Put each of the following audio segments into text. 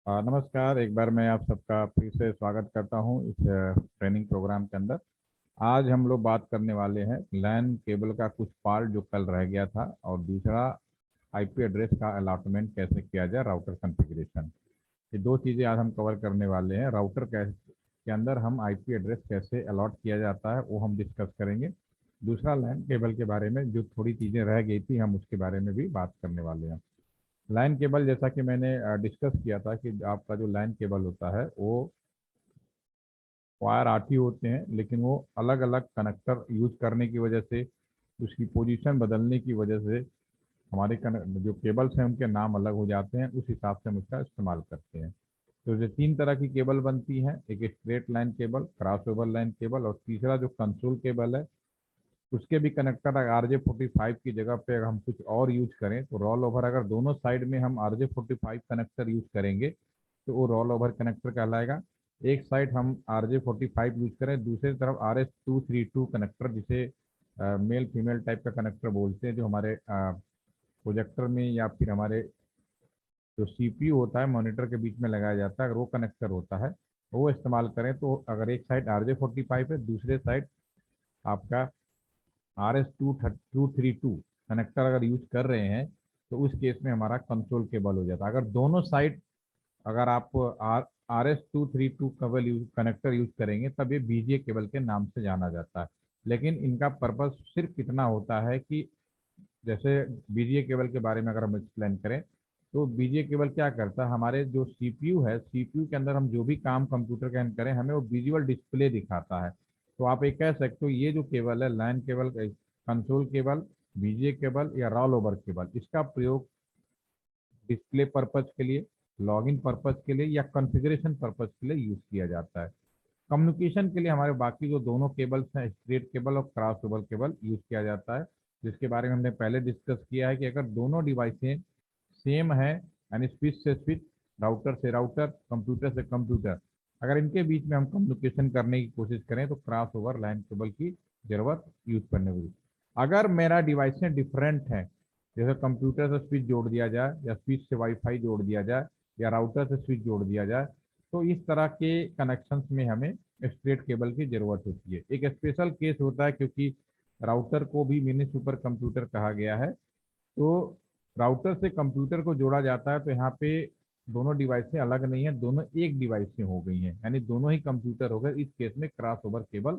नमस्कार। एक बार मैं आप सबका फिर से स्वागत करता हूं इस ट्रेनिंग प्रोग्राम के अंदर। आज हम लोग बात करने वाले हैं लैन केबल का कुछ पार्ट जो कल रह गया था, और दूसरा आईपी एड्रेस का अलॉटमेंट कैसे किया जाए, राउटर कॉन्फ़िगरेशन। ये दो चीज़ें आज हम कवर करने वाले हैं। राउटर के अंदर हम आईपी एड्रेस कैसे अलॉट किया जाता है वो हम डिस्कस करेंगे। दूसरा लैन केबल के बारे में जो थोड़ी चीज़ें रह गई थी हम उसके बारे में भी बात करने वाले हैं। लाइन केबल, जैसा कि मैंने डिस्कस किया था कि आपका जो लाइन केबल होता है वो वायर आती होते हैं, लेकिन वो अलग अलग कनेक्टर यूज करने की वजह से, उसकी पोजीशन बदलने की वजह से हमारे जो केबल्स हैं उनके नाम अलग हो जाते हैं। उस हिसाब से हम उसका इस्तेमाल करते हैं। तो ये तीन तरह की केबल बनती हैं, एक straight line cable, cross over line cable, और तीसरा जो कंसोल केबल है उसके भी कनेक्टर RJ45 की जगह पे अगर हम कुछ और यूज करें तो रोल ओवर, अगर दोनों साइड में हम RJ45 कनेक्टर यूज करेंगे तो वो रोल ओवर कनेक्टर कहलाएगा। एक साइड हम RJ45 यूज करें, दूसरी तरफ RS232 कनेक्टर, जिसे मेल फीमेल टाइप का कनेक्टर बोलते हैं, जो हमारे प्रोजेक्टर में या फिर हमारे जो सीपीयू होता है मॉनिटर के बीच में लगाया जाता है, अगर वो कनेक्टर होता है वो इस्तेमाल करें तो अगर एक साइड RJ45 है, दूसरे साइड आपका RS232 कनेक्टर अगर यूज कर रहे हैं तो उस केस में हमारा कंसोल केबल हो जाता है। अगर दोनों साइड, अगर आप RS232 cable use connector use करेंगे तब ये बीजीए केबल के नाम से जाना जाता है। लेकिन इनका पर्पस सिर्फ इतना होता है कि जैसे बीजीए केबल के बारे में अगर हम एक्सप्लेन करें तो बीजीए केबल क्या करता है, हमारे जो सीपीयू है, सीपीयू के अंदर हम जो भी काम कंप्यूटर के अंदर करें हमें वो विजुअल डिस्प्ले दिखाता है। तो आप एक कह सकते हो ये जो केबल है, LAN cable, console cable, VGA cable या रोल ओवर केबल, इसका प्रयोग डिस्प्ले पर्पज के लिए, लॉगिन पर्पज के लिए या कॉन्फ़िगरेशन पर्पज के लिए यूज किया जाता है। कम्युनिकेशन के लिए हमारे बाकी जो दोनों केबल्स हैं, स्ट्रेट केबल और क्रॉस ओवर केबल, यूज किया जाता है, जिसके बारे में हमने पहले डिस्कस किया है कि अगर दोनों डिवाइसें सेम है, यानी स्विच से स्विच, राउटर से राउटर, कंप्यूटर से कंप्यूटर, अगर इनके बीच में हम कम्युनिकेशन करने की कोशिश करें तो क्रॉस ओवर लाइन केबल की जरूरत यूज करने होगी। अगर मेरा डिवाइसें डिफरेंट है, जैसे कंप्यूटर से स्विच जोड़ दिया जाए या स्विच से वाईफाई जोड़ दिया जाए या राउटर से स्विच जोड़ दिया जाए, तो इस तरह के कनेक्शंस में हमें स्ट्रेट केबल की जरूरत होती है। एक स्पेशल केस होता है क्योंकि राउटर को भी मिनी सुपर कंप्यूटर कहा गया है, तो राउटर से कंप्यूटर को जोड़ा जाता है तो यहाँ पे दोनों डिवाइसें अलग नहीं है, दोनों एक डिवाइस से हो गई हैं, यानी दोनों ही कंप्यूटर हो गए। इस केस में cross over cable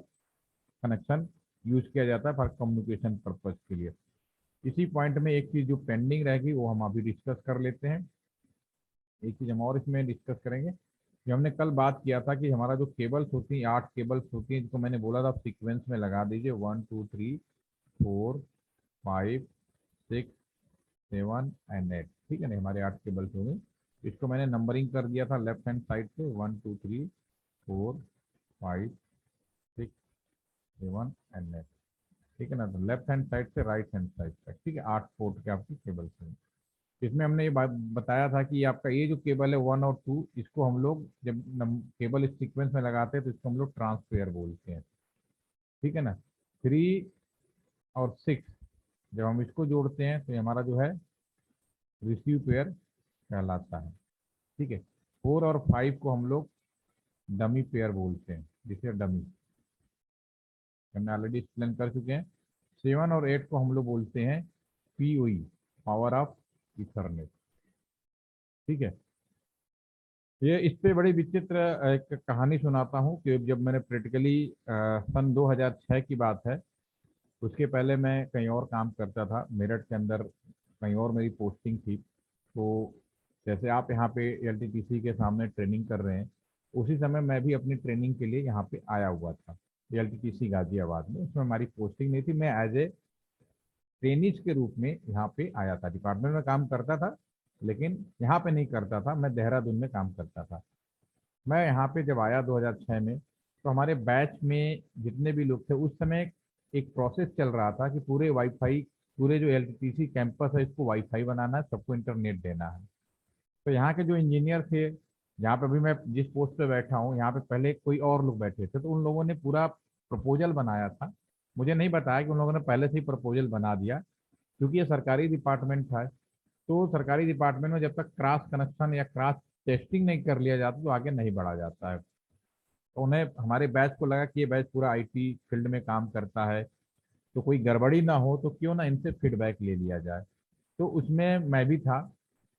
connection use किया जाता है फॉर कम्युनिकेशन पर्पज के लिए। इसी पॉइंट में एक चीज जो पेंडिंग रहेगी वो हम अभी डिस्कस कर लेते हैं। एक चीज हम और इसमें डिस्कस करेंगे, जो हमने कल बात किया था कि हमारा जो केबल्स होती हैं, 8 केबल्स होती हैं, जिनको मैंने बोला था सीक्वेंस में लगा दीजिए, 1 2 3 4 5 6 7 एंड 8, ठीक है ना, हमारे 8 केबल्स हो गए। इसको मैंने नंबरिंग कर दिया था लेफ्ट हैंड साइड से, 1 2 3 4 5 6 7 एंड 8, ठीक है ना। तो लेफ्ट हैंड साइड से राइट हैंड साइड तक, ठीक है, 8 पोर्ट के आपके केबल्स हैं। इसमें हमने ये बात बताया था कि आपका ये जो केबल है 1 और 2, इसको हम लोग जब केबल इस सीक्वेंस में लगाते हैं तो इसको हम लोग ट्रांसपेयर बोलते हैं, ठीक है ना। 3 और 6 जब हम इसको जोड़ते हैं तो ये हमारा जो है रिसीव पेयर कहलाता है, ठीक है। 4 और 5 को हम लोग डमी पेयर बोलते हैं, जिसे डमी हमने ऑलरेडी एक्सप्लेन कर चुके हैं। 7 और 8 को हम लोग बोलते हैं POE, पावर ऑफ इथरनेट, ठीक है। ये इस पे बड़ी विचित्र एक कहानी सुनाता हूँ कि जब मैंने प्रैक्टिकली सन 2006 की बात है, उसके पहले मैं कहीं और काम करता था मेरठ के अंदर, कहीं और मेरी पोस्टिंग थी। तो जैसे आप यहाँ पे LTTC के सामने ट्रेनिंग कर रहे हैं, उसी समय मैं भी अपनी ट्रेनिंग के लिए यहाँ पे आया हुआ था, LTTC गाजियाबाद में। उसमें हमारी पोस्टिंग नहीं थी, मैं एज ए ट्रेनिज के रूप में यहाँ पे आया था। डिपार्टमेंट में काम करता था लेकिन यहाँ पे नहीं करता था, मैं देहरादून में काम करता था। मैं यहाँ पे जब आया 2006 में, तो हमारे बैच में जितने भी लोग थे उस समय एक प्रोसेस चल रहा था कि पूरे वाईफाई, पूरे जो LTTC कैंपस है इसको वाईफाई बनाना है, सबको इंटरनेट देना है। तो यहाँ के जो इंजीनियर थे, यहाँ पे अभी मैं जिस पोस्ट पे बैठा हूँ यहाँ पे पहले कोई और लोग बैठे थे, तो उन लोगों ने पूरा प्रपोजल बनाया था। मुझे नहीं बताया कि उन लोगों ने पहले से ही प्रपोजल बना दिया, क्योंकि ये सरकारी डिपार्टमेंट था। तो सरकारी डिपार्टमेंट में जब तक क्रॉस कनेक्शन या क्रॉस टेस्टिंग नहीं कर लिया जाता तो आगे नहीं बढ़ा जाता है। तो उन्हें, हमारे बैच को लगा कि ये बैच पूरा आईटी फील्ड में काम करता है, तो कोई गड़बड़ी ना हो तो क्यों ना इनसे फीडबैक ले लिया जाए। तो उसमें मैं भी था।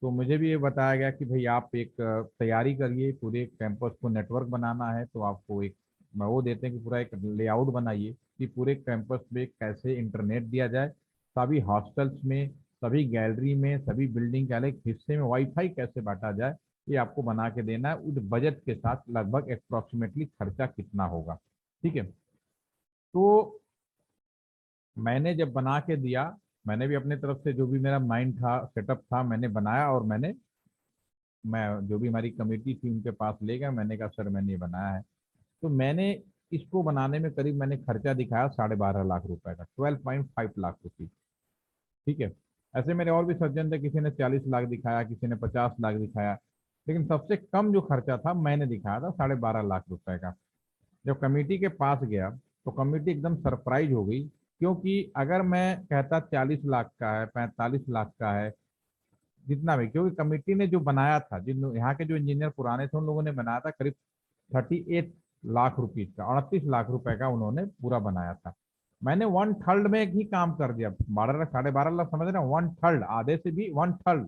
तो मुझे भी ये बताया गया कि भाई आप एक तैयारी करिए, पूरे कैंपस को नेटवर्क बनाना है, तो आपको एक वो देते हैं कि पूरा एक लेआउट बनाइए कि पूरे कैंपस में कैसे इंटरनेट दिया जाए, सभी हॉस्टल्स में, सभी गैलरी में, सभी बिल्डिंग के अलग हिस्से में वाईफाई कैसे बांटा जाए, ये आपको बना के देना है। उस बजट के साथ लगभग अप्रोक्सीमेटली खर्चा कितना होगा, ठीक है। तो मैंने जब बना के दिया, मैंने भी अपने तरफ से जो भी मेरा माइंड था, सेटअप था, मैंने बनाया, और मैं जो भी हमारी कमेटी थी उनके पास ले गया। मैंने कहा सर मैंने ये बनाया है। तो मैंने इसको बनाने में करीब मैंने खर्चा दिखाया 12.5 लाख रुपए का, 12.5 लाख रुपीज, ठीक है। ऐसे मेरे और भी सज्जन थे, किसी ने 40 लाख दिखाया, किसी ने 50 लाख दिखाया, लेकिन सबसे कम जो खर्चा था मैंने दिखाया था 12.5 लाख रुपए का। जब कमेटी के पास गया तो कमेटी एकदम सरप्राइज हो गई, क्योंकि अगर मैं कहता 40 लाख का है, 45 लाख का है, जितना भी, क्योंकि कमेटी ने जो बनाया था, जिन यहाँ के जो इंजीनियर पुराने थे उन लोगों ने बनाया था करीब 38 लाख रुपीज का, 38 लाख रुपए का उन्होंने पूरा बनाया था। मैंने 1/3 में ही काम कर दिया। 12 लाख 12.5 लाख समझ रहे हैं, 1/3, आधे से भी 1/3।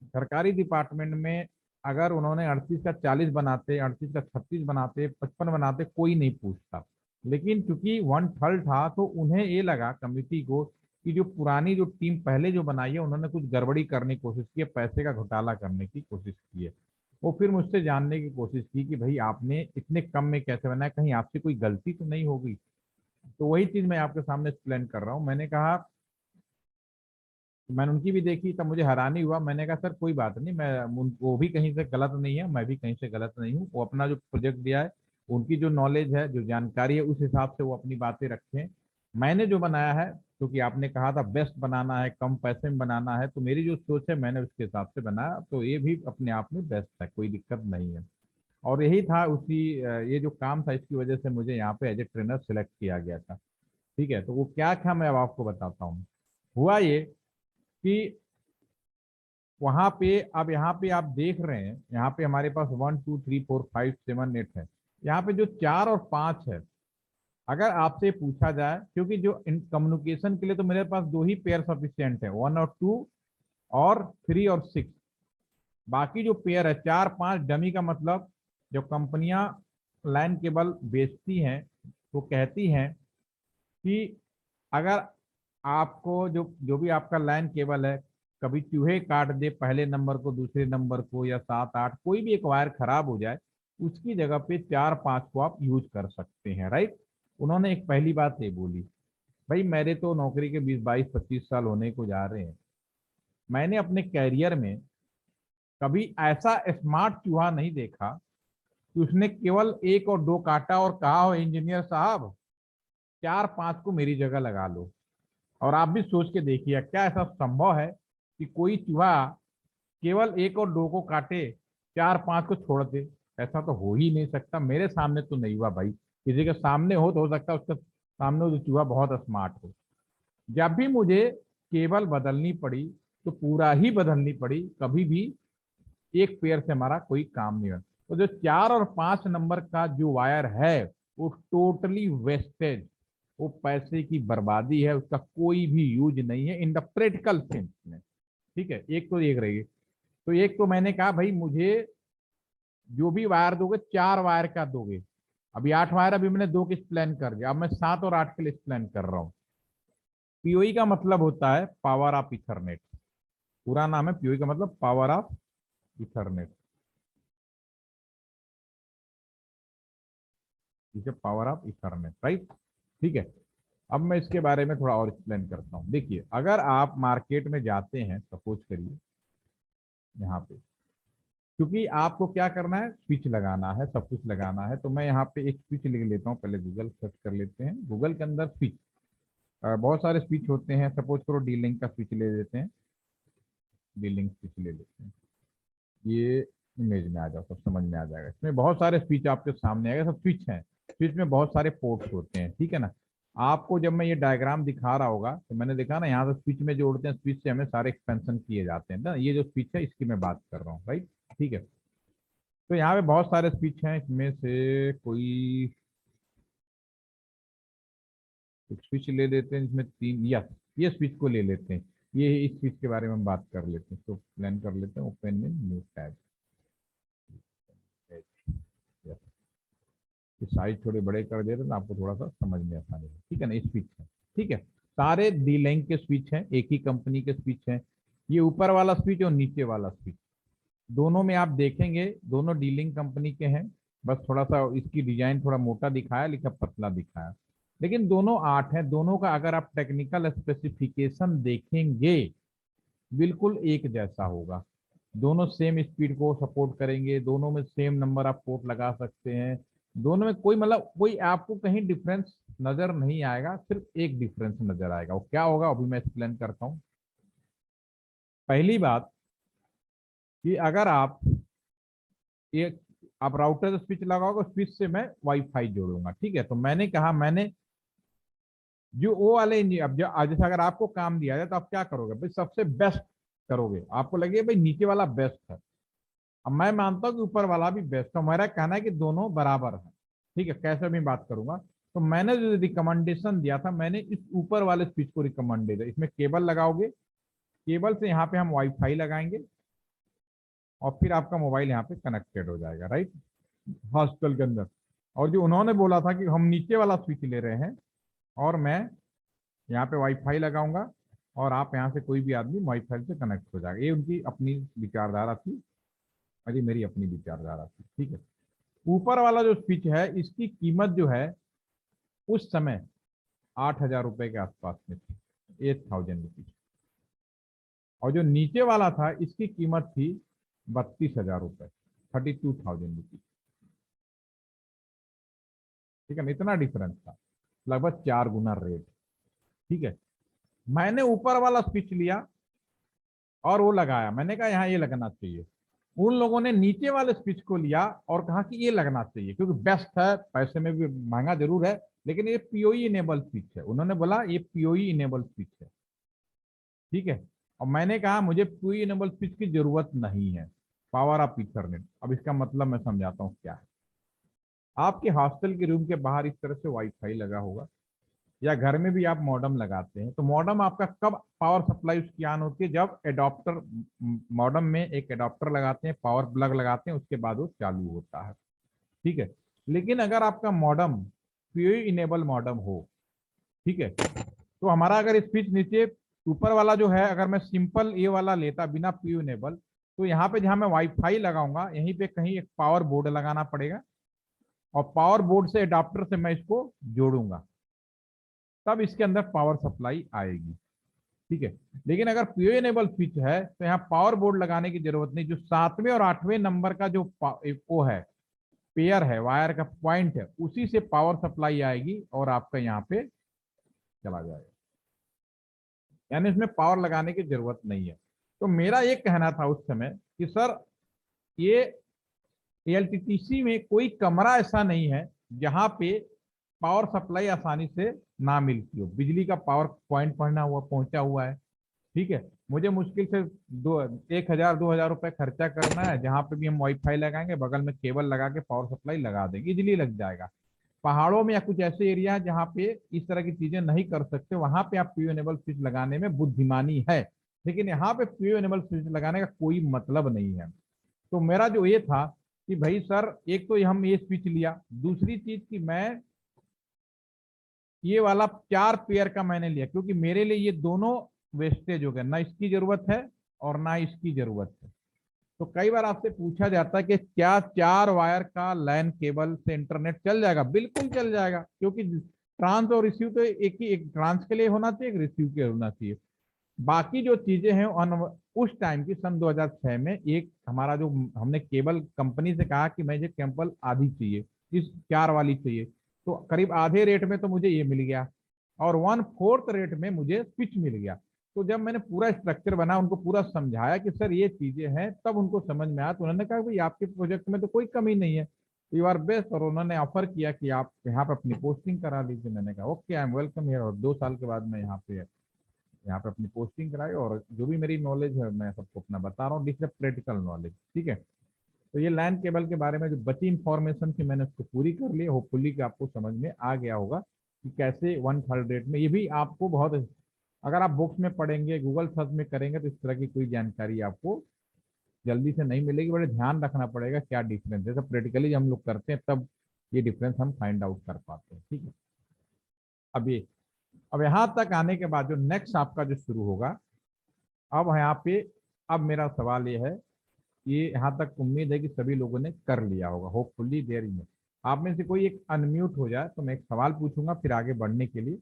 सरकारी डिपार्टमेंट में अगर उन्होंने 38 का 40 बनाते, 38 का 36 बनाते, 55 बनाते, कोई नहीं पूछता। लेकिन चूंकि 1/3 था तो उन्हें ये लगा कमिटी को कि जो पुरानी जो टीम पहले जो बनाई है उन्होंने कुछ गड़बड़ी करने की कोशिश की है, पैसे का घोटाला करने की कोशिश की है। वो फिर मुझसे जानने की कोशिश की कि भाई आपने इतने कम में कैसे बनाया, कहीं आपसे कोई गलती तो नहीं होगी। तो वही चीज मैं आपके सामने एक्सप्लेन कर रहा हूँ। मैंने कहा, मैंने उनकी भी देखी, तब मुझे हैरानी हुआ। मैंने कहा सर कोई बात नहीं, वो भी कहीं से गलत नहीं है, मैं भी कहीं से गलत नहीं हूँ। वो अपना जो प्रोजेक्ट दिया है, उनकी जो नॉलेज है, जो जानकारी है, उस हिसाब से वो अपनी बातें रखें। मैंने जो बनाया है, क्योंकि आपने कहा था बेस्ट बनाना है, कम पैसे में बनाना है, तो मेरी जो सोच है मैंने उसके हिसाब से बनाया, तो ये भी अपने आप में बेस्ट है, कोई दिक्कत नहीं है। और यही था ये जो काम था, इसकी वजह से मुझे यहाँ पे एज ए ट्रेनर सेलेक्ट किया गया था, ठीक है। तो वो क्या था मैं अब आपको बताता हूँ। हुआ ये कि वहां पे, अब यहाँ पे आप देख रहे हैं, यहाँ पे हमारे पास 1 2 3 4 5 7 8 है। यहाँ पे जो 4 और 5 है, अगर आपसे पूछा जाए, क्योंकि जो इन कम्युनिकेशन के लिए तो मेरे पास दो ही पेयर सफिशियंट है, 1 और 2 और 3 और 6। बाकी जो पेयर है 4 5 डमी का मतलब, जो कंपनियां लैंड केबल बेचती हैं वो कहती हैं कि अगर आपको जो जो भी आपका लाइन केबल है, कभी चूहे काट दे पहले नंबर को, दूसरे नंबर को, या 7 8 कोई भी एक वायर खराब हो जाए, उसकी जगह पे 4 5 को आप यूज कर सकते हैं, राइट। उन्होंने एक पहली बात ये बोली। भाई मेरे तो नौकरी के 20 22 25 साल होने को जा रहे हैं, मैंने अपने कैरियर में कभी ऐसा स्मार्ट चूहा नहीं देखा कि उसने केवल 1 और 2 काटा और कहा हो इंजीनियर साहब 4 5 को मेरी जगह लगा लो। और आप भी सोच के देखिए, क्या ऐसा संभव है कि कोई चूहा केवल 1 और 2 को काटे, 4 5 को छोड़ दे? ऐसा तो हो ही नहीं सकता। मेरे सामने तो नहीं हुआ भाई, किसी के सामने हो सकता है उसके सामने वो चूहा बहुत स्मार्ट हो। जब भी मुझे केबल बदलनी पड़ी तो पूरा ही बदलनी पड़ी, कभी भी एक पेयर से हमारा कोई काम नहीं हुआ। तो जो 4 और 5 नंबर का जो वायर है वो टोटली वेस्टेज, वो पैसे की बर्बादी है, उसका कोई भी यूज नहीं है इन द प्रैक्टिकल सेंस में, ठीक है। एक तो एक रही। तो एक तो मैंने कहा भाई मुझे जो भी वायर दोगे 4 वायर का दोगे। अभी 8 वायर, अभी मैंने 2 की एक्सप्लेन कर दिया, अब मैं 7 और 8 के लिए एक्सप्लेन कर रहा हूँ। पीओई का मतलब होता है पावर ऑफ इथरनेट, पूरा नाम है पीओई का मतलब पावर ऑफ इथरनेट, जिसे पावर ऑफ इथरनेट, राइट, ठीक है। अब मैं इसके बारे में थोड़ा और एक्सप्लेन करता हूँ। देखिए, अगर आप मार्केट में जाते हैं, सपोज करिए यहाँ पे, क्योंकि आपको क्या करना है, स्विच लगाना है, सब कुछ लगाना है, तो मैं यहाँ पे एक स्विच लिख लेता हूँ। पहले गूगल सर्च कर लेते हैं, गूगल के अंदर स्विच, बहुत सारे स्विच होते हैं। सपोज करो डी लिंक का स्विच ले लेते हैं, डी लिंक स्विच ले लेते हैं। ये इमेज में आ जाओ, सब समझ में आ जाएगा। इसमें बहुत सारे स्विच आपके सामने आएगा, सब स्विच हैं। स्विच में बहुत सारे पोर्ट्स होते हैं, ठीक है ना। आपको जब मैं ये डायग्राम दिखा रहा होगा तो मैंने देखा ना, यहाँ से स्विच में जोड़ते हैं, स्विच से हमें सारे एक्सपेंशन किए जाते हैं ना। ये जो स्विच है इसकी मैं बात कर रहा हूँ, राइट, ठीक है। तो यहाँ पे बहुत सारे स्विच हैं, इसमें से कोई स्विच ले लेते हैं जिसमें तीन, या ये स्विच को ले लेते हैं। ये इस स्विच के बारे में हम बात कर लेते हैं, तो प्लान कर लेते हैं ओपन में न्यू टैब। साइज थोड़े बड़े कर दे रहे तो आपको थोड़ा सा समझ में आसानी है, ठीक है ना। स्विच है, ठीक है, सारे डी लैंग के स्विच हैं, एक ही कंपनी के स्विच हैं। ये ऊपर वाला स्विच और नीचे वाला स्विच, दोनों में आप देखेंगे दोनों डीलिंग कंपनी के हैं। बस थोड़ा सा इसकी डिजाइन थोड़ा मोटा दिखाया, लिखा पतला दिखाया, लेकिन दोनों 8 हैं। दोनों का अगर आप टेक्निकल स्पेसिफिकेशन देखेंगे बिल्कुल एक जैसा होगा। दोनों सेम स्पीड को सपोर्ट करेंगे, दोनों में सेम नंबर आप पोर्ट लगा सकते हैं। दोनों में कोई मतलब कोई आपको कहीं डिफरेंस नजर नहीं आएगा, सिर्फ एक डिफरेंस नजर आएगा। वो क्या होगा अभी मैं एक्सप्लेन करता हूँ। पहली बात कि अगर आप ये आप राउटर से स्विच लगाओगे, स्विच से मैं वाईफाई जोड़ूंगा, ठीक है। तो मैंने कहा मैंने जो वो वाले अब जो जैसे अगर आपको काम दिया जाए तो आप क्या करोगे भाई, सबसे बेस्ट करोगे, आपको लगे भाई नीचे वाला बेस्ट है। अब मैं मानता हूँ कि ऊपर वाला भी बेस्ट है, मेरा कहना है कि दोनों बराबर है, ठीक है। कैसे भी बात करूंगा, तो मैंने जो रिकमेंडेशन दिया था, मैंने इस ऊपर वाले स्विच को रिकमेंड दिया। इसमें केबल लगाओगे, केबल से यहाँ पे हम वाईफाई लगाएंगे और फिर आपका मोबाइल यहाँ पे कनेक्टेड हो जाएगा, राइट, हॉस्टल के अंदर। और जो उन्होंने बोला था कि हम नीचे वाला स्विच ले रहे हैं और मैं यहाँ पे वाईफाई लगाऊंगा और आप यहाँ से कोई भी आदमी वाईफाई से कनेक्ट हो जाएगा, ये उनकी अपनी विचारधारा थी और ये मेरी अपनी विचारधारा थी, ठीक है। ऊपर वाला जो स्विच है इसकी कीमत जो है उस समय 8,000 रुपए के आसपास में थी, 8,000 रुपीज। और जो नीचे वाला था इसकी कीमत थी 32,000 रुपए, 32,000 रुपीज, ठीक है ना। इतना डिफरेंस था, लगभग 4 गुना रेट, ठीक है। मैंने ऊपर वाला स्विच लिया और वो लगाया, मैंने कहा यहाँ ये लगना चाहिए। उन लोगों ने नीचे वाले स्विच को लिया और कहा कि ये लगना चाहिए क्योंकि बेस्ट है, पैसे में भी महंगा जरूर है लेकिन ये पीओई इनेबल स्विच है। उन्होंने बोला ये पीओई इनेबल स्विच है, ठीक है। और मैंने कहा मुझे पीओई इनेबल स्विच की जरूरत नहीं है, पावर ऑफ इथरनेट। अब इसका मतलब मैं समझाता हूँ क्या है। आपके हॉस्टल के रूम के बाहर इस तरह से वाईफाई लगा होगा, या घर में भी आप मॉडेम लगाते हैं, तो मॉडेम आपका कब पावर सप्लाई उसकी ऑन होती है, जब एडाप्टर, मॉडेम में एक एडाप्टर लगाते हैं, पावर प्लग लगाते हैं, उसके बाद वो चालू होता है, ठीक है। लेकिन अगर आपका मॉडेम पीओई इनेबल मॉडेम हो, ठीक है, तो हमारा अगर स्विच नीचे ऊपर वाला जो है, अगर मैं सिंपल ये वाला लेता बिना पीओई इनेबल, तो यहाँ पे जहां मैं वाईफाई लगाऊंगा यहीं पे कहीं एक पावर बोर्ड लगाना पड़ेगा और पावर बोर्ड से एडाप्टर से मैं इसको जोड़ूंगा, तब इसके अंदर पावर सप्लाई आएगी, ठीक है। लेकिन अगर पीओ इनेबल स्विच है तो यहाँ पावर बोर्ड लगाने की जरूरत नहीं। जो 7वें और 8वें नंबर का जो वो है, पेयर है, वायर का पॉइंट है, उसी से पावर सप्लाई आएगी और आपका यहाँ पे चला जाएगा, यानी इसमें पावर लगाने की जरूरत नहीं है। तो मेरा ये कहना था उस समय कि सर ये एलटीटीसी में कोई कमरा ऐसा नहीं है जहां पे पावर सप्लाई आसानी से ना मिलती हो, बिजली का पावर पॉइंट पढ़ना हुआ पहुंचा हुआ है, ठीक है। मुझे मुश्किल से 1,000 2,000 रुपए खर्चा करना है, जहां पे भी हम वाईफाई लगाएंगे बगल में केबल लगा के पावर सप्लाई लगा देंगे, इजिली लग जाएगा। पहाड़ों में या कुछ ऐसे एरिया है जहाँ पे इस तरह की चीजें नहीं कर सकते, वहां पे आप पीओ एनेबल स्विच लगाने में बुद्धिमानी है, लेकिन यहाँ पे पीओ एनेबल स्विच लगाने का कोई मतलब नहीं है। तो मेरा जो ये था कि भाई सर एक तो हम ये स्विच लिया, दूसरी चीज कि मैं ये वाला 4 पेयर का मैंने लिया क्योंकि मेरे लिए ये दोनों वेस्टेज हो गए, ना इसकी जरूरत है और ना इसकी जरूरत है। तो कई बार आपसे पूछा जाता है कि क्या 4 वायर का लैन केबल से इंटरनेट चल जाएगा? बिल्कुल चल जाएगा, क्योंकि ट्रांस और रिसीव तो एक ही, एक ट्रांस के लिए होना चाहिए, एक रिसीव के लिए होना चाहिए। बाकी जो चीजें हैं उस टाइम की सन 2006 में एक हमारा जो हमने केबल कंपनी से कहा कि मुझे केबल आधी चाहिए, इस 4 वाली चाहिए, तो करीब आधे रेट में तो मुझे ये मिल गया और 1/4 रेट में मुझे स्विच मिल गया। तो जब मैंने पूरा स्ट्रक्चर बना, उनको पूरा समझाया कि सर ये चीजें हैं, तब उनको समझ में आया। तो उन्होंने कहा भाई आपके प्रोजेक्ट में तो कोई कमी नहीं है, यू आर बेस्ट। और उन्होंने ऑफर किया कि आप यहाँ पे अपनी पोस्टिंग करा लीजिए। मैंने कहा okay, I am welcome here. और 2 साल के बाद मैं यहाँ पे अपनी पोस्टिंग कराई और जो भी मेरी नॉलेज है मैं सबको अपना बता रहा हूँ, दिस प्रैक्टिकल नॉलेज, ठीक है। तो ये लैन केबल के बारे में जो बची इंफॉर्मेशन थी मैंने उसको पूरी कर ली। होपफुली कि आपको समझ में आ गया होगा कि कैसे 1/3 में, ये भी आपको बहुत, अगर आप बुक्स में पढ़ेंगे, गूगल सर्च में करेंगे तो इस तरह की कोई जानकारी आपको जल्दी से नहीं मिलेगी। बड़े ध्यान रखना पड़ेगा क्या डिफरेंस है, जब प्रैक्टिकली हम लोग करते हैं तब ये डिफरेंस हम फाइंड आउट कर पाते हैं। ठीक है, अब ये, अब यहाँ तक आने के बाद जो नेक्स्ट आपका जो शुरू होगा, अब यहाँ पे, अब मेरा सवाल ये है, ये यहाँ तक उम्मीद है कि सभी लोगों ने कर लिया होगा, होपफुली देयर इन। आप में से कोई एक अनम्यूट हो जाए तो मैं एक सवाल पूछूंगा फिर आगे बढ़ने के लिए।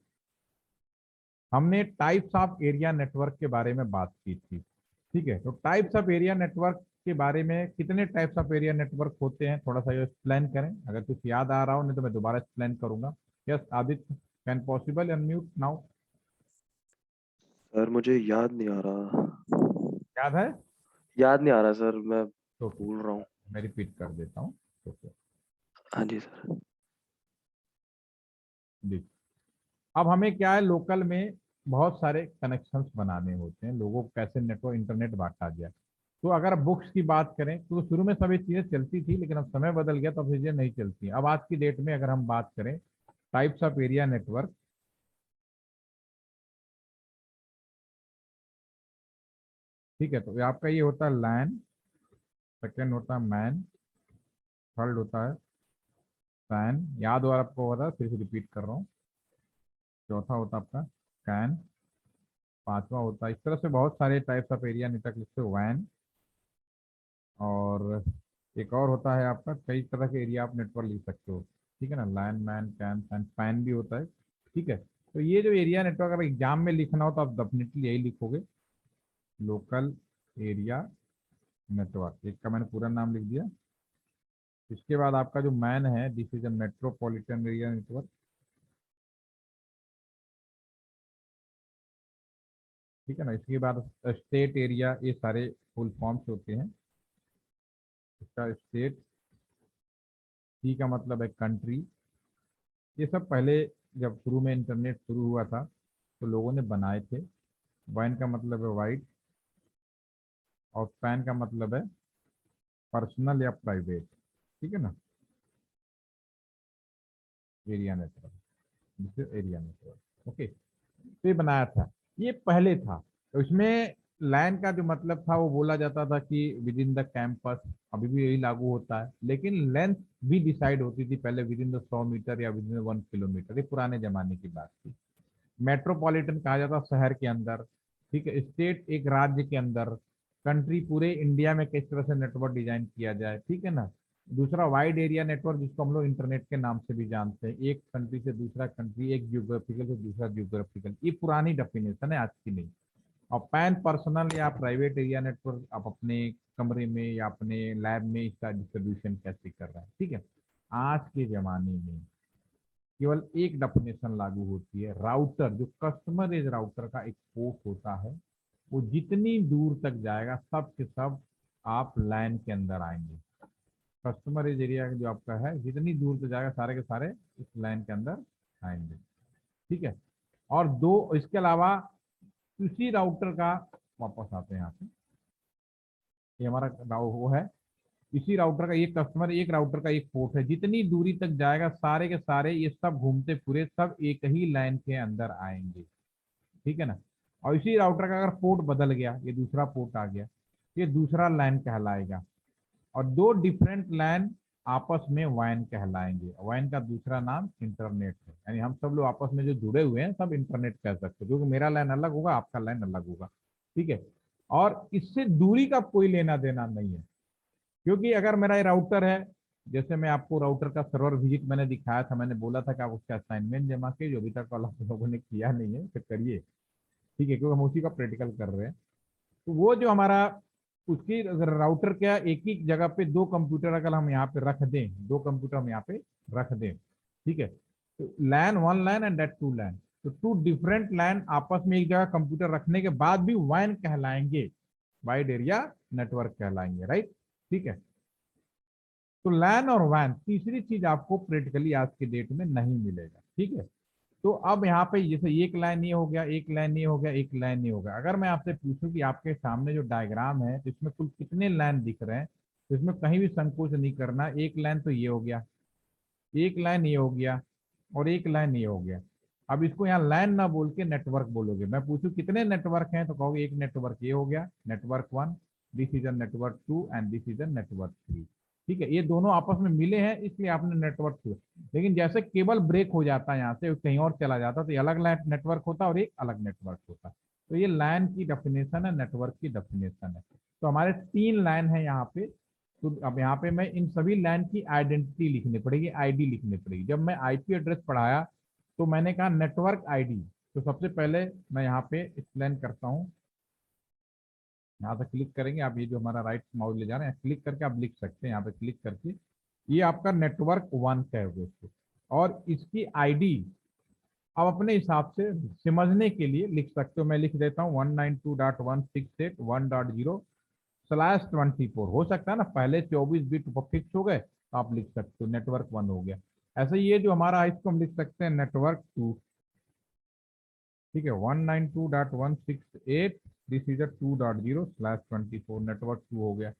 हमने टाइप्स ऑफ एरिया नेटवर्क के बारे में बात की थी, ठीक है? तो टाइप्स ऑफ एरिया नेटवर्क के बारे में, कितने टाइप्स ऑफ एरिया नेटवर्क होते हैं थोड़ा सा एक्सप्लेन करें, अगर कुछ याद आ रहा हो, नहीं तो मैं दोबारा एक्सप्लेन करूंगा। Yes Aditya, can possible unmute now? Sir मुझे याद नहीं आ रहा। याद है? याद नहीं आ रहा सर, मैं तो भूल रहा हूँ। मैं रिपीट कर देता हूँ। तो हाँ जी सर। देखिए, अब हमें क्या है, लोकल में बहुत सारे कनेक्शंस बनाने होते हैं, लोगों को कैसे नेटवर्क इंटरनेट बांटा जाए। तो अगर बुक्स की बात करें तो शुरू में सब ये चीज़ें चलती थी, लेकिन अब समय बदल गया तो अब चीज़ें नहीं चलती। अब आज की डेट में अगर हम बात करें टाइप्स ऑफ एरिया नेटवर्क, ठीक है, तो ये आपका ये होता है लैन, सेकेंड होता है मैन, थर्ड होता है पैन, याद हो आपको होता, फिर से रिपीट कर रहा हूँ, चौथा होता है आपका कैन, पांचवा होता है, इस तरह से बहुत सारे टाइप्स ऑफ एरिया नेटवर्क लिखते हो, वैन, और एक और होता है आपका, कई तरह के एरिया आप नेटवर्क लिख सकते हो, ठीक है ना, line man can pan pan भी होता है। ठीक है, तो ये जो एरिया नेटवर्क अगर एग्जाम में लिखना हो तो आप डेफिनेटली यही लिखोगे, लोकल एरिया नेटवर्क, एक का मैंने पूरा नाम लिख दिया। इसके बाद आपका जो मैन है, this is a metropolitan area network, ठीक है ना। इसके बाद स्टेट एरिया, ये सारे फुल फॉर्म्स होते हैं। इसका स्टेट, सी का मतलब है कंट्री, ये सब पहले जब शुरू में इंटरनेट शुरू हुआ था तो लोगों ने बनाए थे। वाइन का मतलब है वाइट, और पैन का मतलब है पर्सनल या प्राइवेट, ठीक है ना, एरिया नेटवर्क, जिसे एरिया नेटवर्क, ओके। तो ये बनाया था, ये पहले था। तो इसमें लैन का जो मतलब था वो बोला जाता था कि विद इन द कैंपस, अभी भी यही लागू होता है, लेकिन लेंथ भी डिसाइड होती थी पहले विद इन द 100 मीटर या विद इन 1 किलोमीटर, ये पुराने जमाने की बात थी। मेट्रोपॉलिटन कहा जाता शहर के अंदर, ठीक है, स्टेट एक राज्य के अंदर, कंट्री पूरे इंडिया में किस तरह से नेटवर्क डिजाइन किया जाए, ठीक है ना। दूसरा वाइड एरिया नेटवर्क, जिसको हम लोग इंटरनेट के नाम से भी जानते हैं, एक कंट्री से दूसरा कंट्री, एक जियोग्राफिकल से दूसरा जियोग्राफिकल, ये पुरानी डेफिनेशन है, आज की नहीं। और पैन पर्सनल या प्राइवेट एरिया नेटवर्क, आप अपने कमरे में या अपने लैब में इसका डिस्ट्रीब्यूशन कैसे कर रहे हैं, ठीक है। आज के जमाने में केवल एक डेफिनेशन लागू होती है, राउटर, जो कस्टमर एज राउटर का एक पोर्ट होता है, वो जितनी दूर तक जाएगा सब के सब आप लाइन के अंदर आएंगे। कस्टमर एज एरिया जो आपका है, जितनी दूर तक जाएगा सारे के सारे इस लाइन के अंदर आएंगे, ठीक है। और दो, इसके अलावा उसी राउटर का, वापस आते हैं यहाँ पे, ये हमारा वो है, इसी राउटर का एक कस्टमर, एक राउटर का एक पोर्ट है, जितनी दूरी तक जाएगा सारे के सारे ये सब घूमते पूरे सब एक ही लाइन के अंदर आएंगे, ठीक है ना। और इसी राउटर का अगर पोर्ट बदल गया, ये दूसरा पोर्ट आ गया, ये दूसरा लाइन कहलाएगा। और दो डिफरेंट लाइन आपस में वाइन कहलाएंगे। वाइन का दूसरा नाम इंटरनेट है, यानी हम सब लोग आपस में जो जुड़े हुए हैं सब इंटरनेट कह सकते हैं, क्योंकि मेरा लाइन अलग होगा, आपका लाइन अलग होगा, ठीक है। और इससे दूरी का कोई लेना देना नहीं है, क्योंकि अगर मेरा ये राउटर है, जैसे मैं आपको राउटर का सर्वर विजिट मैंने दिखाया था, मैंने बोला था कि आप उसका असाइनमेंट जमा कीजिए, जो अभी तक वाला आप लोगों ने किया नहीं है तो करिए, ठीक है, क्योंकि हम उसी का प्रैक्टिकल कर रहे हैं। तो वो जो हमारा, उसकी अगर राउटर क्या, एक ही जगह पे दो कंप्यूटर अगर हम यहाँ पे रख दें, दो कंप्यूटर हम यहाँ पे रख दें, ठीक है, तो LAN one LAN and that two LAN, तो टू डिफरेंट लैन आपस में एक जगह कंप्यूटर रखने के बाद भी वैन कहलाएंगे, वाइड एरिया नेटवर्क कहलाएंगे, राइट, ठीक है। तो लैन और वैन, तीसरी चीज आपको प्रैक्टिकली आज के डेट में नहीं मिलेगा, ठीक है। तो अब यहाँ पे जैसे एक लाइन ये हो गया, एक लाइन ये हो गया, एक लाइन ये हो गया, अगर मैं आपसे पूछूं कि आपके सामने जो डायग्राम है तो इसमें कुल कितने लाइन दिख रहे हैं, तो इसमें कहीं भी संकोच नहीं करना। एक लाइन तो ये हो गया, एक लाइन ये हो गया, और एक लाइन ये हो गया। अब इसको यहाँ लाइन ना बोल के नेटवर्क बोलोगे। मैं पूछूं कितने नेटवर्क हैं तो कहोगे एक नेटवर्क ये हो गया, network 1, this is a network 2 and this is a network 3। ठीक है, ये दोनों आपस में मिले हैं इसलिए आपने नेटवर्क 2। लेकिन जैसे केबल ब्रेक हो जाता है यहाँ से कहीं और चला जाता तो ये अलग नेटवर्क होता और एक अलग नेटवर्क होता। तो ये लाइन की डेफिनेशन है, नेटवर्क की डेफिनेशन है। तो हमारे 3 लाइन है यहाँ पे। तो अब यहाँ पे मैं इन सभी लाइन की आइडेंटिटी लिखनी पड़ेगी, आईडी लिखनी पड़ेगी। जब मैं आईपी एड्रेस पढ़ाया तो मैंने कहा नेटवर्क आईडी। तो सबसे पहले मैं यहाँ पे एक्सप्लेन करता हूँ। यहाँ से क्लिक करेंगे आप, ये जो हमारा राइट माउस ले जा रहे हैं क्लिक करके आप लिख सकते हैं। यहाँ पे क्लिक करके ये आपका नेटवर्क 1 कहोगे इसको, और इसकी आईडी आप अपने हिसाब से समझने के लिए लिख सकते हो। मैं लिख देता हूँ 192.168.1.0/24। हो सकता है ना पहले 24 बिट फिक्स हो गए तो आप लिख सकते हो नेटवर्क 1 हो गया। ऐसे ये जो हमारा है इसको हम लिख सकते हैं नेटवर्क 2। ठीक है, 192.168 दिस इज 2.0/24 नेटवर्क 2 हो गया।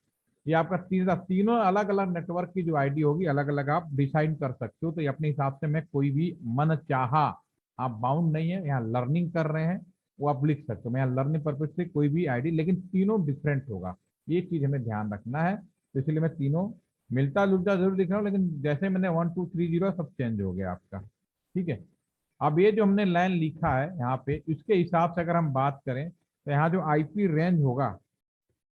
ये आपका तीनों अलग अलग नेटवर्क की जो आईडी होगी अलग अलग आप डिसाइड कर सकते हो। तो ये अपने हिसाब से मैं कोई भी मन चाहा, आप बाउंड नहीं है, यहाँ लर्निंग कर रहे हैं वो आप लिख सकते हो। मैं यहाँ लर्निंग पर्पज से कोई भी आईडी, लेकिन तीनों डिफरेंट होगा, ये चीज हमें ध्यान रखना है। तो इसलिए मैं तीनों मिलता जुलता जरूर लिख रहा हूँ, लेकिन जैसे मैंने 1230 सब चेंज हो गया आपका। ठीक है, अब ये जो हमने लाइन लिखा है यहाँ पे, इसके हिसाब से अगर हम बात करें तो यहाँ जो आईपी रेंज होगा,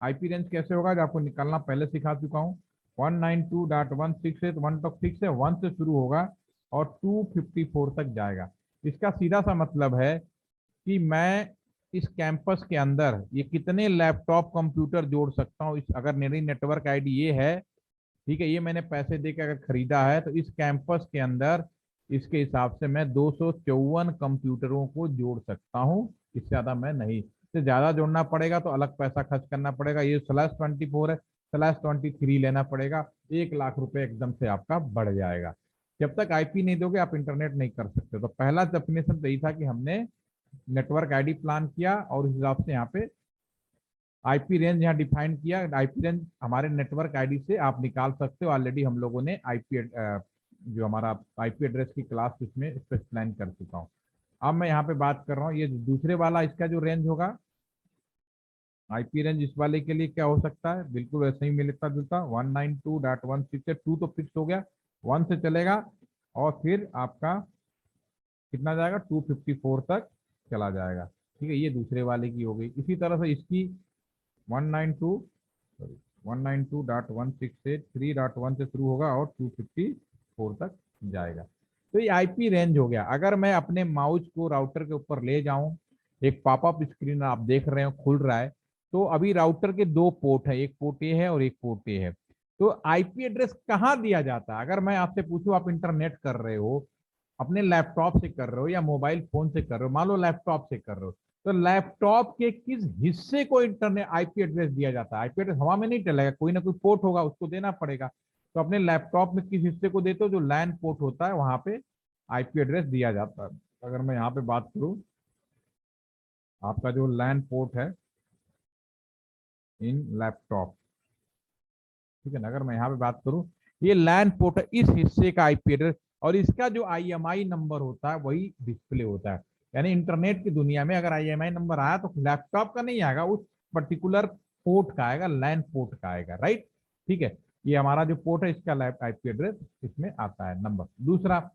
आईपी रेंज कैसे होगा जो आपको निकालना पहले सिखा चुका हूँ। 192.168 1 तक फिक्स है, 1 से शुरू होगा और 254 तक जाएगा। इसका सीधा सा मतलब है कि मैं इस कैंपस के अंदर ये कितने लैपटॉप कंप्यूटर जोड़ सकता हूँ। इस अगर मेरी नेटवर्क आईडी ये है, ठीक है, ये मैंने पैसे देकर अगर खरीदा है, तो इस कैंपस के अंदर इसके हिसाब से मैं 254 कंप्यूटरों को जोड़ सकता हूँ। इससे ज्यादा मैं नहीं, से ज्यादा जोड़ना पड़ेगा तो अलग पैसा खर्च करना पड़ेगा। ये /24 है, /23 लेना पड़ेगा, 1 लाख रुपए एकदम से आपका बढ़ जाएगा। जब तक आईपी नहीं दोगे आप इंटरनेट नहीं कर सकते। तो पहला डेफिनेशन तो यही था कि हमने नेटवर्क आईडी प्लान किया और उस हिसाब से यहाँ पे आईपी रेंज यहाँ डिफाइन किया। आईपी रेंज हमारे नेटवर्क आईडी से आप निकाल सकते हो। ऑलरेडी हम लोगों ने आईपी जो हमारा आईपी एड्रेस की क्लास इसमें स्पेसिफाइन कर चुका हूँ। अब मैं यहाँ पे बात कर रहा हूँ ये दूसरे वाला, इसका जो रेंज होगा आईपी रेंज इस वाले के लिए क्या हो सकता है, बिल्कुल वैसे ही मिलता जुलता 192.168 तो फिक्स हो गया, 1 से चलेगा और फिर आपका कितना जाएगा 254 तक चला जाएगा। ठीक है, ये दूसरे वाले की हो गई। इसी तरह से इसकी 192.168 3.1 से शुरू होगा और 254 तक जाएगा। तो ये आईपी रेंज हो गया। अगर मैं अपने माउस को राउटर के ऊपर ले जाऊं, एक पॉपअप स्क्रीन आप देख रहे हो खुल रहा है, तो अभी राउटर के 2 पोर्ट है, एक पोर्ट ए है और एक पोर्ट ए है। तो आईपी एड्रेस कहाँ दिया जाता है? अगर मैं आपसे पूछूं, आप इंटरनेट कर रहे हो, अपने लैपटॉप से कर रहे हो या मोबाइल फोन से कर रहे हो, मान लो लैपटॉप से कर रहे हो, तो लैपटॉप के किस हिस्से को इंटरनेट आईपी एड्रेस दिया जाता है? आईपी एड्रेस हवा में नहीं चलेगा, कोई ना कोई पोर्ट होगा उसको देना पड़ेगा। तो अपने लैपटॉप में किस हिस्से को देते हो? जो लैन पोर्ट होता है वहां पे आईपी एड्रेस दिया जाता है। अगर मैं यहाँ पे बात करूँ, आपका जो लैन पोर्ट है इन लैपटॉप, ठीक है ना, अगर मैं यहाँ पे बात करूँ, ये लैन पोर्ट है, इस हिस्से का आईपी एड्रेस, और इसका जो आईएमआई नंबर होता है वही डिस्प्ले होता है। यानी इंटरनेट की दुनिया में अगर आईएमआई नंबर आया तो लैपटॉप का नहीं आएगा, उस पर्टिकुलर पोर्ट का आएगा, लैन पोर्ट का आएगा, राइट। ठीक है, ये हमारा जो पोर्ट है इसका आईपी एड्रेस इसमें आता है नंबर। दूसरा,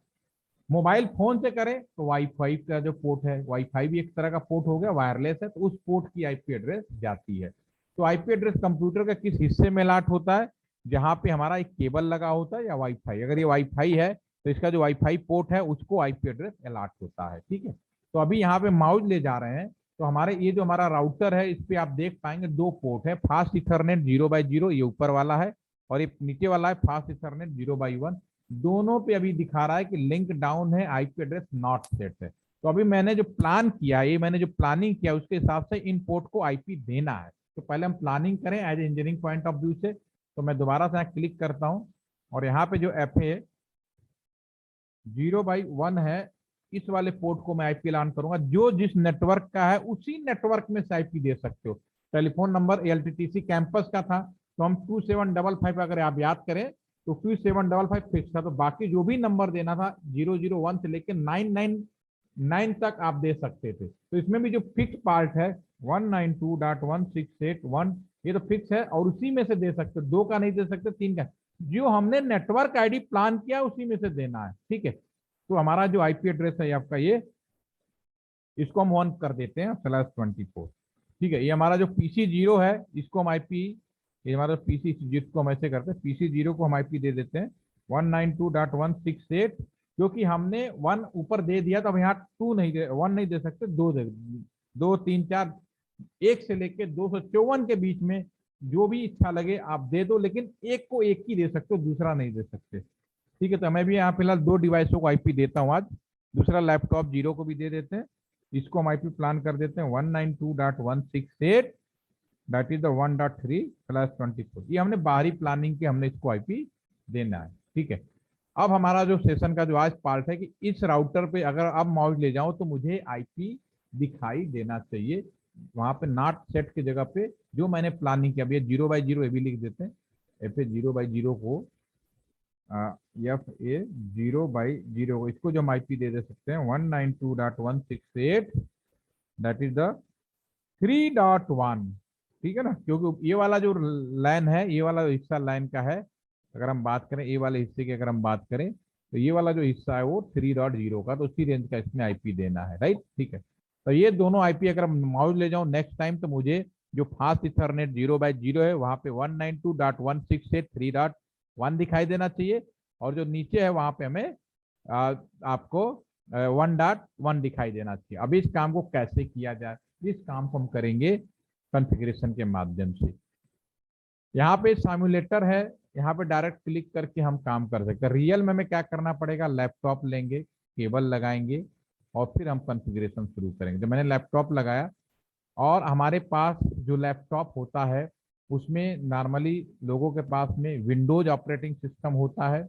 मोबाइल फोन से करें तो वाईफाई का जो पोर्ट है, वाईफाई भी एक तरह का पोर्ट हो गया, वायरलेस है, तो उस पोर्ट की आईपी एड्रेस जाती है। तो आईपी एड्रेस कंप्यूटर का किस हिस्से में अलॉट होता है? जहां पे हमारा एक केबल लगा होता है या वाईफाई, अगर ये वाईफाई है तो इसका जो वाईफाई पोर्ट है उसको आईपी एड्रेस अलॉट होता है। ठीक है, तो अभी यहाँ पे माउस ले जा रहे हैं तो हमारे ये जो हमारा राउटर है इस पे आप देख पाएंगे 2 पोर्ट है, फास्ट इथरनेट 0/0 ये ऊपर वाला है, और ये नीचे वाला है फास्ट इथरनेट 0/1। दोनों पे अभी दिखा रहा है कि लिंक डाउन है, आईपी एड्रेस नॉट सेट है। तो अभी मैंने जो प्लान किया, ये मैंने जो प्लानिंग किया उसके हिसाब से इन पोर्ट को आईपी देना है। तो पहले हम प्लानिंग करें as engineering point of view से। तो मैं दोबारा से क्लिक करता हूं और यहाँ पे जो एफ है 0/1 है, इस वाले पोर्ट को मैं आईपी ऐलान करूंगा। जो जिस नेटवर्क का है उसी नेटवर्क में से आईपी दे सकते हो। टेलीफोन नंबर एलटीटीसी कैंपस का था तो हम 2755 अगर आप याद करें तो 2755 फिक्स था, तो बाकी जो भी नंबर देना था 001 से लेकर 999 तक आप दे सकते थे। तो इसमें भी जो फिक्स पार्ट है 192.168.1 ये तो फिक्स है, और उसी में से दे सकते, दो का नहीं दे सकते, तीन का। जो हमने नेटवर्क आईडी प्लान किया उसी में से देना है, ठीक है। तो हमारा जो आईपी एड्रेस है आपका ये, इसको हम 1 कर देते हैं /24, ठीक है। ये हमारा जो पीसी 0 है इसको हम आईपी, ये हमारा पीसी जिसको हम ऐसे करते हैं, पीसी 0 को हम आईपी दे देते हैं 192.168, क्योंकि हमने 1 ऊपर दे दिया तो अब यहाँ 2 नहीं दे, 1 नहीं दे सकते, 2 दे, 2 3 4 1 से लेके 254 के बीच में जो भी इच्छा लगे आप दे दो, लेकिन एक को एक ही दे सकते हो, दूसरा नहीं दे सकते, ठीक है। तो मैं भी यहाँ फिलहाल 2 डिवाइसों को आईपी देता हूँ आज, दूसरा लैपटॉप 0 को भी दे देते हैं, इसको हम आईपी प्लान कर देते हैं 192.168, दैट इज द 1.3/24। ये हमने बाहरी प्लानिंग के हमने इसको आईपी देना है, ठीक है। अब हमारा जो सेशन का जो आज पार्ट है कि इस राउटर पे अगर अब माउस ले जाऊं तो मुझे आईपी दिखाई देना चाहिए, वहां पे नॉट सेट की जगह पे जो मैंने प्लानिंग किया, अभी 0/0 ये भी लिख देते हैं, एफ ए 0/0 को एफ ए 0/0 को, इसको जो हम आईपी दे सकते हैं 192.168, दैट इज द 3.1, ठीक है ना, क्योंकि ये वाला जो लाइन है, ये वाला हिस्सा लाइन का है, अगर हम बात करें ये वाले हिस्से की अगर हम बात करें तो ये वाला जो हिस्सा है वो 3.0 का, तो उसी रेंज का इसमें आईपी देना है, राइट, ठीक है। तो ये दोनों आईपी अगर हम माउस ले जाऊं नेक्स्ट टाइम तो मुझे जो फास्ट इथरनेट 0/0 है वहां पे 192.168.3.1 दिखाई देना चाहिए, और जो नीचे है वहां पे हमें आपको 1.1 दिखाई देना चाहिए। अभी इस काम को कैसे किया जाए, इस काम को हम करेंगे कॉन्फ़िगरेशन के माध्यम से। यहाँ पे सिम्युलेटर है, यहाँ पे डायरेक्ट क्लिक करके हम काम कर सकते हैं। रियल में हमें क्या करना पड़ेगा, लैपटॉप लेंगे, केबल लगाएंगे और फिर हम कॉन्फ़िगरेशन शुरू करेंगे। जब मैंने लैपटॉप लगाया और हमारे पास जो लैपटॉप होता है उसमें नॉर्मली लोगों के पास में विंडोज ऑपरेटिंग सिस्टम होता है,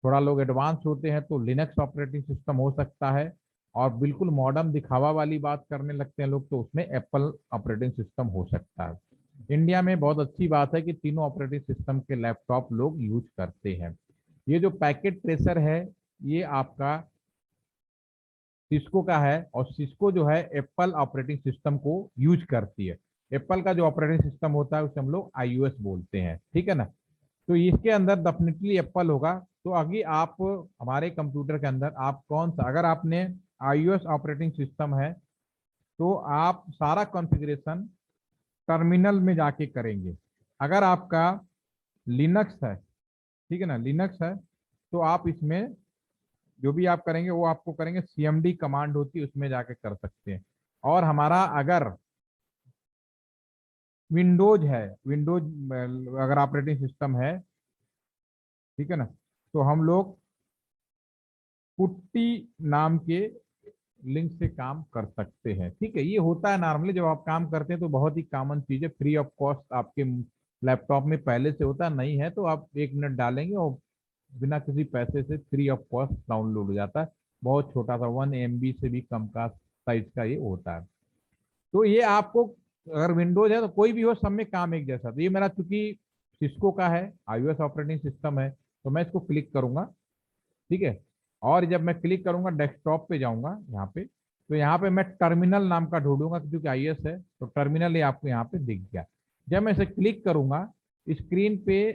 थोड़ा लोग एडवांस होते हैं तो लिनक्स ऑपरेटिंग सिस्टम हो सकता है, और बिल्कुल मॉडर्न दिखावा वाली बात करने लगते हैं लोग तो उसमें एप्पल ऑपरेटिंग सिस्टम हो सकता है। इंडिया में बहुत अच्छी बात है कि तीनों ऑपरेटिंग सिस्टम के लैपटॉप लोग यूज करते हैं। ये जो पैकेट ट्रेसर है ये आपका सिस्को का है, और सिस्को जो है एप्पल ऑपरेटिंग सिस्टम को यूज करती है। एप्पल का जो ऑपरेटिंग सिस्टम होता है उसे हम लोग iOS बोलते हैं, ठीक है ना। तो इसके अंदर डेफिनेटली एप्पल होगा। तो अभी आप हमारे कंप्यूटर के अंदर आप कौन सा, अगर आपने iOS ऑपरेटिंग सिस्टम है तो आप सारा कॉन्फ़िगरेशन टर्मिनल में जाके करेंगे। अगर आपका लिनक्स है, ठीक है ना, लिनक्स है तो आप इसमें जो भी आप करेंगे वो आपको करेंगे cmd कमांड होती है उसमें जाके कर सकते हैं। और हमारा अगर विंडोज है, विंडोज अगर ऑपरेटिंग सिस्टम है, ठीक है ना, तो हम लोग पुट्टी नाम के लिंक से काम कर सकते हैं, ठीक है। ये होता है नॉर्मली जब आप काम करते हैं तो बहुत ही कॉमन चीज है, फ्री ऑफ कॉस्ट आपके लैपटॉप में पहले से होता नहीं है तो आप 1 मिनट डालेंगे और बिना किसी पैसे से फ्री ऑफ कॉस्ट डाउनलोड हो जाता है। बहुत छोटा सा 1 MB से भी कम का साइज का ये होता है। तो ये आपको अगर विंडोज है तो कोई भी हो सब में काम एक जैसा। तो ये मेरा चूंकि सिस्को का है, iOS ऑपरेटिंग सिस्टम है, तो मैं इसको क्लिक करूंगा, ठीक है। और जब मैं क्लिक करूंगा डेस्कटॉप पे जाऊंगा यहाँ पे, तो यहाँ पे मैं टर्मिनल नाम का ढूंढूंगा क्योंकि iOS है तो टर्मिनल ये आपको यहाँ पे दिख गया। जब मैं इसे क्लिक करूंगा स्क्रीन पे,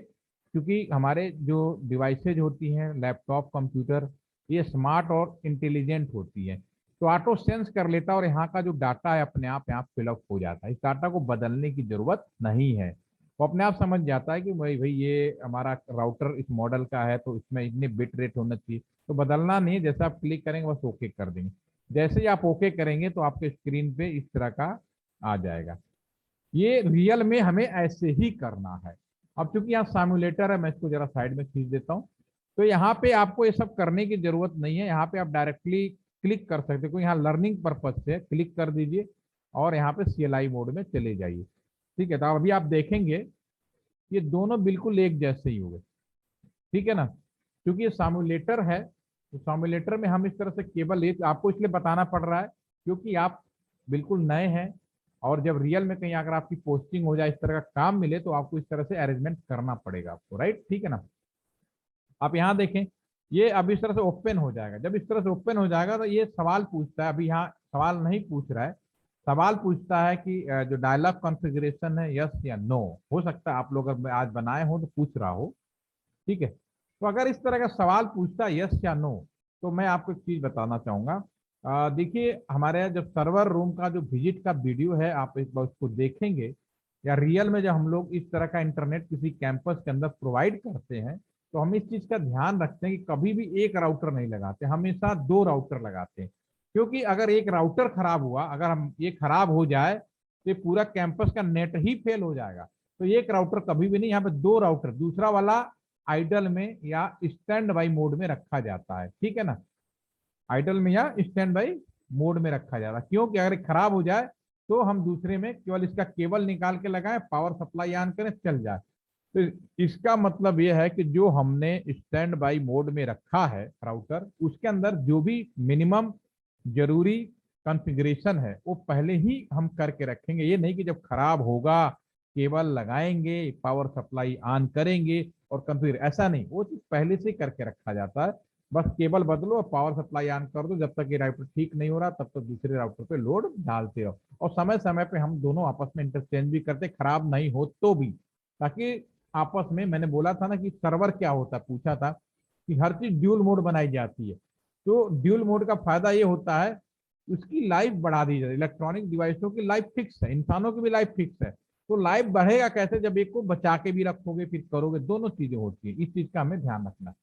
क्योंकि हमारे जो डिवाइसेज होती हैं लैपटॉप कंप्यूटर ये स्मार्ट और इंटेलिजेंट होती है, तो ऑटो सेंस कर लेता है और यहाँ का जो डाटा है अपने आप यहाँ फिलअप हो जाता है। इस डाटा को बदलने की जरूरत नहीं है, वो अपने आप समझ जाता है कि भाई भाई ये हमारा राउटर इस मॉडल का है तो इसमें इतने बिट रेट होना चाहिए, तो बदलना नहीं है, जैसे आप क्लिक करेंगे बस ओके कर देंगे। जैसे ही आप ओके करेंगे तो आपके स्क्रीन पे इस तरह का आ जाएगा। ये रियल में हमें ऐसे ही करना है। अब चूंकि यहाँ सिम्युलेटर है मैं इसको जरा साइड में खींच देता हूँ, तो यहाँ पे आपको ये सब करने की जरूरत नहीं है, यहाँ पे आप डायरेक्टली क्लिक कर सकते हो, यहाँ लर्निंग पर्पज से क्लिक कर दीजिए और यहाँ पे CLI मोड में चले जाइए, ठीक है। तो अभी आप देखेंगे ये दोनों बिल्कुल एक जैसे ही होंगे, ठीक है ना, क्योंकि ये सिम्युलेटर है तो सिम्युलेटर में हम इस तरह से केवल एक आपको इसलिए बताना पड़ रहा है क्योंकि आप बिल्कुल नए हैं और जब रियल में कहीं अगर आपकी पोस्टिंग हो जाए, इस तरह का काम मिले, तो आपको इस तरह से अरेंजमेंट करना पड़ेगा आपको, राइट, ठीक है ना। आप यहाँ देखें, ये अब इस तरह से ओपन हो जाएगा। जब इस तरह से ओपन हो जाएगा तो ये सवाल पूछता है, अभी यहाँ सवाल नहीं पूछ रहा है, सवाल पूछता है कि जो डायलॉग कॉन्फ़िगरेशन है यस या नो। हो सकता है आप लोग अगर आज बनाए हो तो पूछ रहा हो, ठीक है। तो अगर इस तरह का सवाल पूछता है यस या नो, तो मैं आपको एक चीज बताना चाहूंगा। देखिए, हमारे यहाँ जब सर्वर रूम का जो विजिट का वीडियो है, आप एक बार उसको देखेंगे, या रियल में जब हम लोग इस तरह का इंटरनेट किसी कैंपस के अंदर प्रोवाइड करते हैं, तो हम इस चीज का ध्यान रखते हैं कि कभी भी एक राउटर नहीं लगाते, हमेशा दो राउटर लगाते हैं। क्योंकि अगर एक राउटर खराब हुआ, अगर हम ये खराब हो जाए, तो ये पूरा कैंपस का नेट ही फेल हो जाएगा। तो एक राउटर कभी भी नहीं, यहाँ पे दो राउटर, दूसरा वाला आइडल में या स्टैंड बाई मोड में रखा जाता है, ठीक है ना। आइडल में या स्टैंड बाई मोड में रखा जाता है, क्योंकि अगर खराब हो जाए तो हम दूसरे में केवल इसका केबल निकाल के लगाएं, पावर सप्लाई ऑन करें, चल जाए। तो इसका मतलब यह है कि जो हमने स्टैंड बाई मोड में रखा है राउटर, उसके अंदर जो भी मिनिमम जरूरी कॉन्फ़िगरेशन है वो पहले ही हम करके रखेंगे। ये नहीं कि जब खराब होगा केबल लगाएंगे, पावर सप्लाई ऑन करेंगे और कॉन्फ़िगर, ऐसा नहीं, वो चीज पहले से ही करके रखा जाता है। बस केबल बदलो और पावर सप्लाई ऑन कर दो, जब तक ये राउटर ठीक नहीं हो रहा तब तक दूसरे राउटर पे लोड डालते रहो। और समय समय पे हम दोनों आपस में इंटरचेंज भी करते, खराब नहीं हो तो भी, ताकि आपस में, मैंने बोला था ना कि सर्वर क्या होता है, पूछा था कि हर चीज ड्यूल मोड बनाई जाती है। तो ड्यूल मोड का फायदा ये होता है, उसकी लाइफ बढ़ा दी जाती है। इलेक्ट्रॉनिक डिवाइसों की लाइफ फिक्स है, इंसानों की भी लाइफ फिक्स है। तो लाइफ बढ़ेगा कैसे, जब एक को बचा के भी रखोगे फिर करोगे, दोनों चीजें होती है। इस चीज का हमें ध्यान रखना।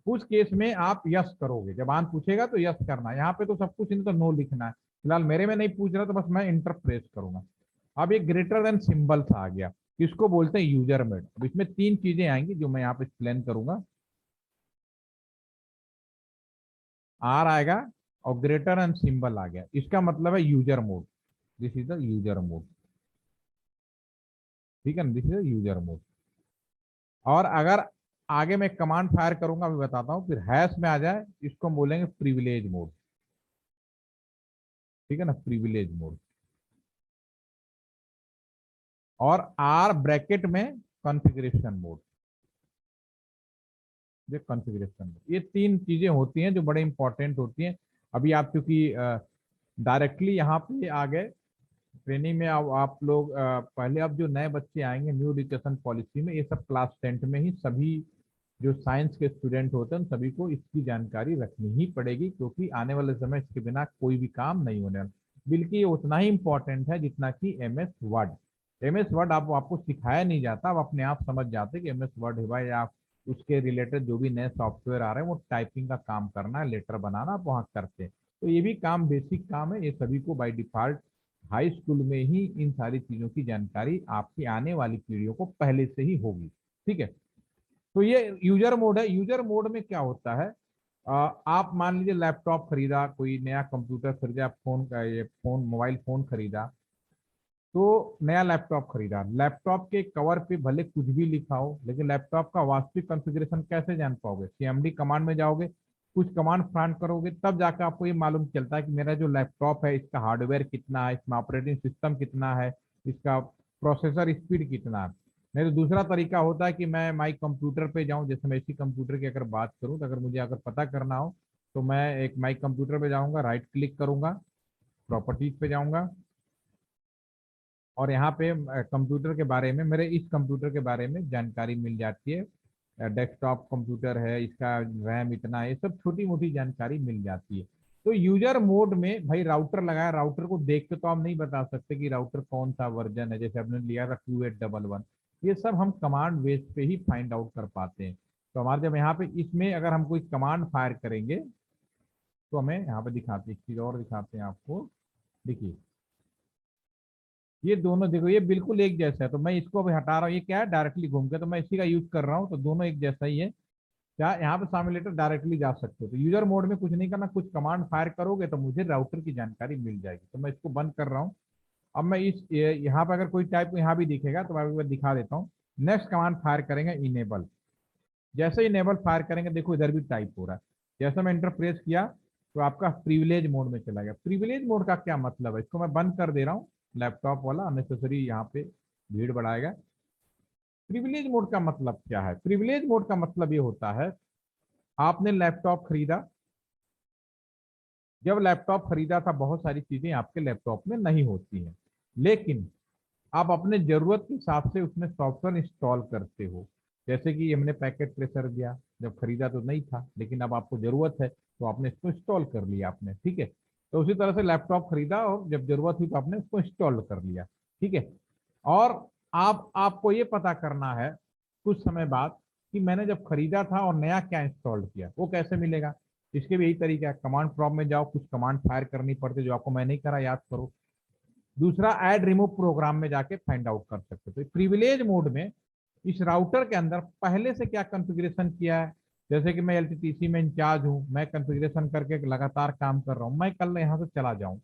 उस केस में आप यस करोगे, जब आन पूछेगा तो यस करना। यहाँ पे तो सब कुछ नहीं तो नो लिखना है। फिलहाल मेरे में नहीं पूछ रहा, तो बस मैं इंटर प्रेस करूंगा। अब ये ग्रेटर देन सिंबल्स आ गया, इसको बोलते हैं यूजर मेड। अब इसमें तीन चीजें आएंगी जो मैं यहाँ पे एक्सप्लेन करूंगा। आर आएगा और ग्रेटर एंड सिंबल आ गया, इसका मतलब है user mode. This is the user mode, ठीक है ना, दिस इज यूजर मोड। और अगर आगे मैं कमांड फायर करूंगा, अभी बताता हूँ, फिर हैश में आ जाए, इसको हम बोलेंगे प्रिविलेज मोड, ठीक है ना, प्रिविलेज मोड। और आर ब्रैकेट में कॉन्फ़िगरेशन मोड, ये कॉन्फ़िगरेशन मोड। ये तीन चीजें होती हैं जो बड़े इंपॉर्टेंट होती हैं। अभी आप चूंकि डायरेक्टली यहाँ पे आ गए ट्रेनिंग में, आप लोग पहले, अब जो नए बच्चे आएंगे न्यू एजुकेशन पॉलिसी में, ये सब क्लास 10 में ही सभी जो साइंस के स्टूडेंट होते हैं उन सभी को इसकी जानकारी रखनी ही पड़ेगी, क्योंकि आने वाले समय इसके बिना कोई भी काम नहीं होने वाला। बल्कि ये उतना ही इंपॉर्टेंट है जितना कि M S Word. M S Word आपको सिखाया नहीं जाता, आप अपने आप समझ जाते कि एम एस वर्ड है भाई, आप उसके रिलेटेड जो भी नए सॉफ्टवेयर आ रहे हैं वो टाइपिंग का काम करना है, लेटर बनाना, आप वहाँ करते हैं। तो ये भी काम बेसिक काम है, ये सभी को बाय डिफॉल्ट हाई स्कूल में ही इन सारी चीजों की जानकारी आपकी आने वाली पीढ़ियों को पहले से ही होगी, ठीक है। तो ये यूजर मोड है। यूजर मोड में क्या होता है, आप मान लीजिए लैपटॉप खरीदा, कोई नया कंप्यूटर खरीदा, फोन का, ये फोन, मोबाइल फोन खरीदा, तो नया लैपटॉप खरीदा, लैपटॉप के कवर पे भले कुछ भी लिखा हो, लेकिन लैपटॉप का वास्तविक कॉन्फ़िगरेशन कैसे जान पाओगे, सीएमडी कमांड में जाओगे, कुछ कमांड फ्रंट करोगे, तब जाकर आपको ये मालूम चलता है कि मेरा जो लैपटॉप है इसका हार्डवेयर कितना है, इसमें ऑपरेटिंग सिस्टम कितना है, इसका प्रोसेसर स्पीड कितना है। नहीं तो दूसरा तरीका होता है कि मैं माई कंप्यूटर पे जाऊं, जैसे मैं इसी कंप्यूटर की अगर बात करूं, तो अगर मुझे अगर पता करना हो तो मैं एक माई कंप्यूटर पे जाऊंगा, राइट क्लिक करूंगा, प्रॉपर्टीज पे जाऊंगा, और यहाँ पे कंप्यूटर के बारे में, मेरे इस कंप्यूटर के बारे में जानकारी मिल जाती है। डेस्कटॉप कंप्यूटर है, इसका रैम इतना है, ये सब छोटी मोटी जानकारी मिल जाती है। तो यूजर मोड में भाई राउटर लगाया, राउटर को देख के तो आप नहीं बता सकते कि राउटर कौन सा वर्जन है, जैसे आपने लिया था 2811, ये सब हम कमांड बेस पे ही फाइंड आउट कर पाते हैं। तो हमारे जब यहाँ पे इसमें अगर हम कोई कमांड फायर करेंगे, तो हमें यहाँ पे दिखाते हैं, एक चीज और दिखाते हैं आपको। देखिए, ये दोनों देखो, ये बिल्कुल एक जैसा है, तो मैं इसको अभी हटा रहा हूँ, ये क्या है, डायरेक्टली घूम के, तो मैं इसी का यूज कर रहा हूँ, तो दोनों एक जैसा ही है। क्या यहाँ पे साइमुलेटर डायरेक्टली जा सकते हो, तो यूजर मोड में कुछ नहीं करना, कुछ कमांड फायर करोगे तो मुझे राउटर की जानकारी मिल जाएगी। तो मैं इसको बंद कर रहा हूँ। अब मैं यहाँ पे अगर कोई टाइप यहाँ भी दिखेगा तो मैं एक बार दिखा देता हूँ। नेक्स्ट कमांड फायर करेंगे इनेबल, जैसे इनेबल फायर करेंगे देखो इधर भी टाइप हो रहा है। जैसे मैं इंटर प्रेस किया तो आपका प्रिविलेज मोड में चला गया। प्रिविलेज मोड का क्या मतलब है, इसको मैं बंद कर दे रहा हूँ। लैपटॉप वाला अननेसेसरी यहाँ पे भीड़ बढ़ाएगा। प्रिविलेज मोड का मतलब क्या है? प्रिविलेज मोड का मतलब ये होता है, आपने लैपटॉप खरीदा, जब लैपटॉप खरीदा था बहुत सारी चीजें आपके लैपटॉप में नहीं होती हैं, लेकिन आप अपने जरूरत के हिसाब से उसमें सॉफ्टवेयर इंस्टॉल करते हो। जैसे कि हमने पैकेट ट्रेसर दिया, जब खरीदा तो नहीं था, लेकिन अब आपको जरूरत है तो आपने इसको इंस्टॉल कर लिया आपने, ठीक है। तो उसी तरह से लैपटॉप खरीदा और जब जरूरत हुई तो आपने उसको इंस्टॉल कर लिया, ठीक है। और आपको ये पता करना है कुछ समय बाद कि मैंने जब खरीदा था और नया क्या इंस्टॉल किया, वो कैसे मिलेगा? इसके भी यही तरीका है, कमांड प्रॉम्प्ट में जाओ, कुछ कमांड फायर करनी पड़ती है जो आपको मैं नहीं करा, याद करो। दूसरा, ऐड रिमूव प्रोग्राम में जाके फाइंड आउट कर सकते हो। तो प्रिविलेज मोड में इस राउटर के अंदर पहले से क्या कॉन्फ़िगरेशन किया है, जैसे कि मैं एलटीटीसी में इंचार्ज हूँ, मैं कॉन्फ़िगरेशन करके लगातार काम कर रहा हूँ, मैं कल यहाँ से चला जाऊँ,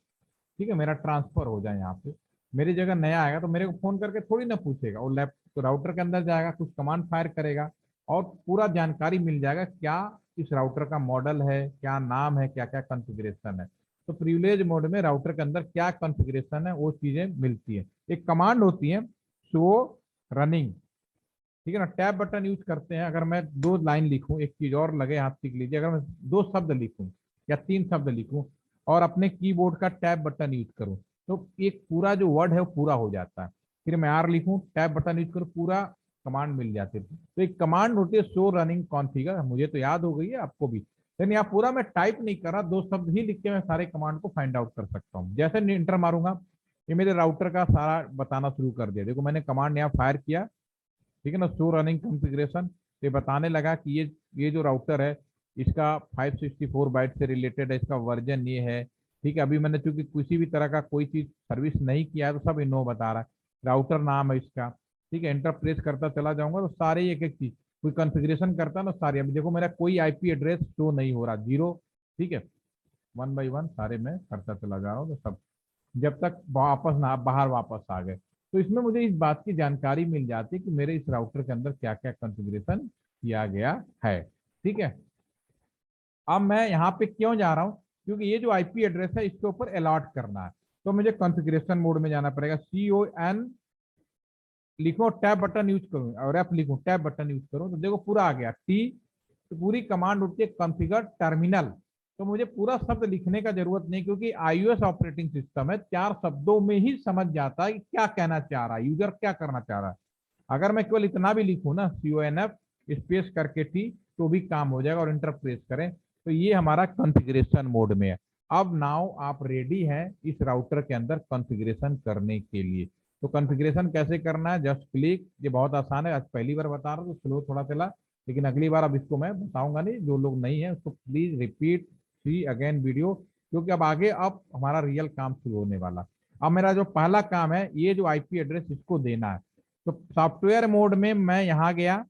ठीक है, मेरा ट्रांसफर हो जाए यहाँ पे, मेरी जगह नया आएगा तो मेरे को फोन करके थोड़ी ना पूछेगा, वो लैप तो राउटर के अंदर जाएगा, कुछ कमांड फायर करेगा और पूरा जानकारी मिल जाएगा क्या इस राउटर का मॉडल है, क्या नाम है, क्या क्या कॉन्फ़िगरेशन है। तो प्रिविलेज मोड में राउटर के अंदर क्या कॉन्फ़िगरेशन है वो चीजें मिलती है। एक कमांड होती है शो रनिंग, ठीक है ना, टैब बटन यूज करते हैं। अगर मैं दो लाइन लिखूं, एक चीज और लगे हाथ सीख लीजिए, अगर मैं दो शब्द लिखूं या तीन शब्द लिखूं और अपने कीबोर्ड का टैब बटन यूज करूं, तो एक पूरा जो वर्ड है वो पूरा हो जाता है। फिर मैं आर लिखूं, टैब बटन यूज करूं, पूरा कमांड मिल जाती है। तो एक कमांड होती है शो रनिंग कॉन्फ़िगर, मुझे तो याद हो गई है, आपको भी। लेकिन यहाँ पूरा मैं टाइप नहीं कर रहा, दो शब्द ही लिख के मैं सारे कमांड को फाइंड आउट कर सकता हूँ। जैसे इंटर मारूंगा, ये मेरे राउटर का सारा बताना शुरू कर दिया। देखो मैंने कमांड यहाँ फायर किया, ठीक है ना, शो रनिंग कॉन्फ़िगरेशन, ये बताने लगा कि ये जो राउटर है इसका 564 बाइट से रिलेटेड है, इसका वर्जन ये है, ठीक है। अभी मैंने चूंकि किसी भी तरह का कोई चीज सर्विस नहीं किया है तो सब इनो बता रहा है, राउटर नाम है इसका, ठीक है। एंटर प्रेस करता चला जाऊंगा तो सारे एक एक चीज कोई कॉन्फ़िगरेशन करता ना सारी, अभी देखो मेरा कोई आईपी एड्रेस शो नहीं हो रहा, जीरो, ठीक है। वन बाई वन सारे मैं करता चला जा रहा हूँ, तो सब जब तक वापस ना बाहर वापस आ गए, तो इसमें मुझे इस बात की जानकारी मिल जाती है कि मेरे इस राउटर के अंदर क्या क्या कॉन्फ़िगरेशन किया गया है, ठीक है। अब मैं यहाँ पे क्यों जा रहा हूँ, क्योंकि ये जो आईपी एड्रेस है इसके ऊपर अलॉट करना है, तो मुझे कॉन्फ़िगरेशन मोड में जाना पड़ेगा। CON लिखो, टैब बटन यूज करूँ और एफ लिखूं, टैब बटन यूज करूँ, तो देखो पूरा आ गया टी। तो पूरी कमांड होती है कॉन्फ़िगर टर्मिनल, तो मुझे पूरा शब्द लिखने का जरूरत नहीं, क्योंकि iOS ऑपरेटिंग सिस्टम है, चार शब्दों में ही समझ जाता है कि क्या कहना चाह रहा है यूजर, क्या करना चाह रहा है। अगर मैं केवल इतना भी लिखूं ना, CONF स्पेस करके टी, तो भी काम हो जाएगा, और इंटर प्रेस करें तो ये हमारा कॉन्फ़िगरेशन मोड में है। अब नाउ आप रेडी हैं इस राउटर के अंदर कॉन्फ़िगरेशन करने के लिए। तो कॉन्फ़िगरेशन कैसे करना है, जस्ट क्लिक, ये बहुत आसान है, आज पहली बार बता रहा हूँ तो स्लो थोड़ा चला, लेकिन अगली बार अब इसको मैं बताऊंगा नहीं, जो लोग नहीं है उसको please repeat see again video, क्योंकि अब आगे अब हमारा रियल काम शुरू होने वाला। अब मेरा जो पहला काम है, ये जो आईपी एड्रेस इसको देना है, तो सॉफ्टवेयर मोड में मैं यहाँ गया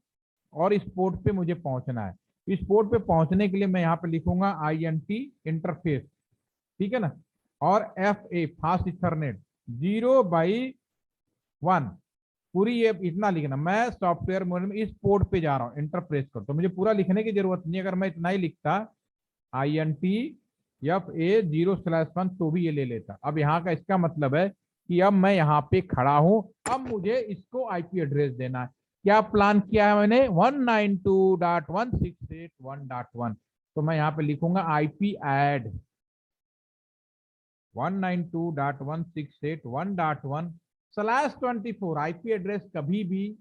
और इस पोर्ट पे मुझे पहुंचना है। इस पोर्ट पे पहुंचने के लिए मैं यहाँ पे लिखूंगा INT इंटरफेस, ठीक है ना, और FA फास्ट इथरनेट 0/1, पूरी ये इतना लिखना। मैं सॉफ्टवेयर मोड में इस पोर्ट पे जा रहा हूँ, इंटर प्रेस कर, तो मुझे पूरा लिखने की जरूरत नहीं, अगर मैं इतना ही लिखता INT FA 0/1 तो भी ये ले लेता। अब यहाँ का इसका मतलब है कि अब मैं यहाँ पे खड़ा हूं, अब मुझे इसको आईपी एड्रेस देना है। क्या प्लान किया है मैंने, 192.168.1.1, तो मैं यहाँ पे लिखूंगा IP एड 192.168.1.1/24। आईपी एड्रेस कभी भी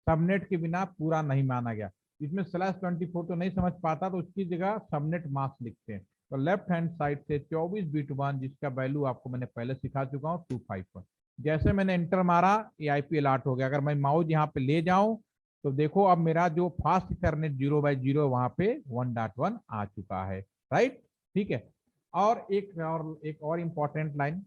सबनेट के बिना पूरा नहीं माना गया। इसमें /24 तो नहीं समझ पाता, तो उसकी जगह सबनेट मास्क लिखते हैं। तो लेफ्ट हैंड साइड से 24 बिट 1, जिसका वैल्यू आपको मैंने पहले सिखा चुका हूँ 251। जैसे मैंने इंटर मारा ये आईपी अलॉट हो गया। अगर मैं माउस यहाँ पे ले जाऊं तो देखो अब मेरा जो फास्ट इथरनेट 0/0 वहां पे 1.1 आ चुका है, राइट, ठीक है। और एक और इंपॉर्टेंट लाइन,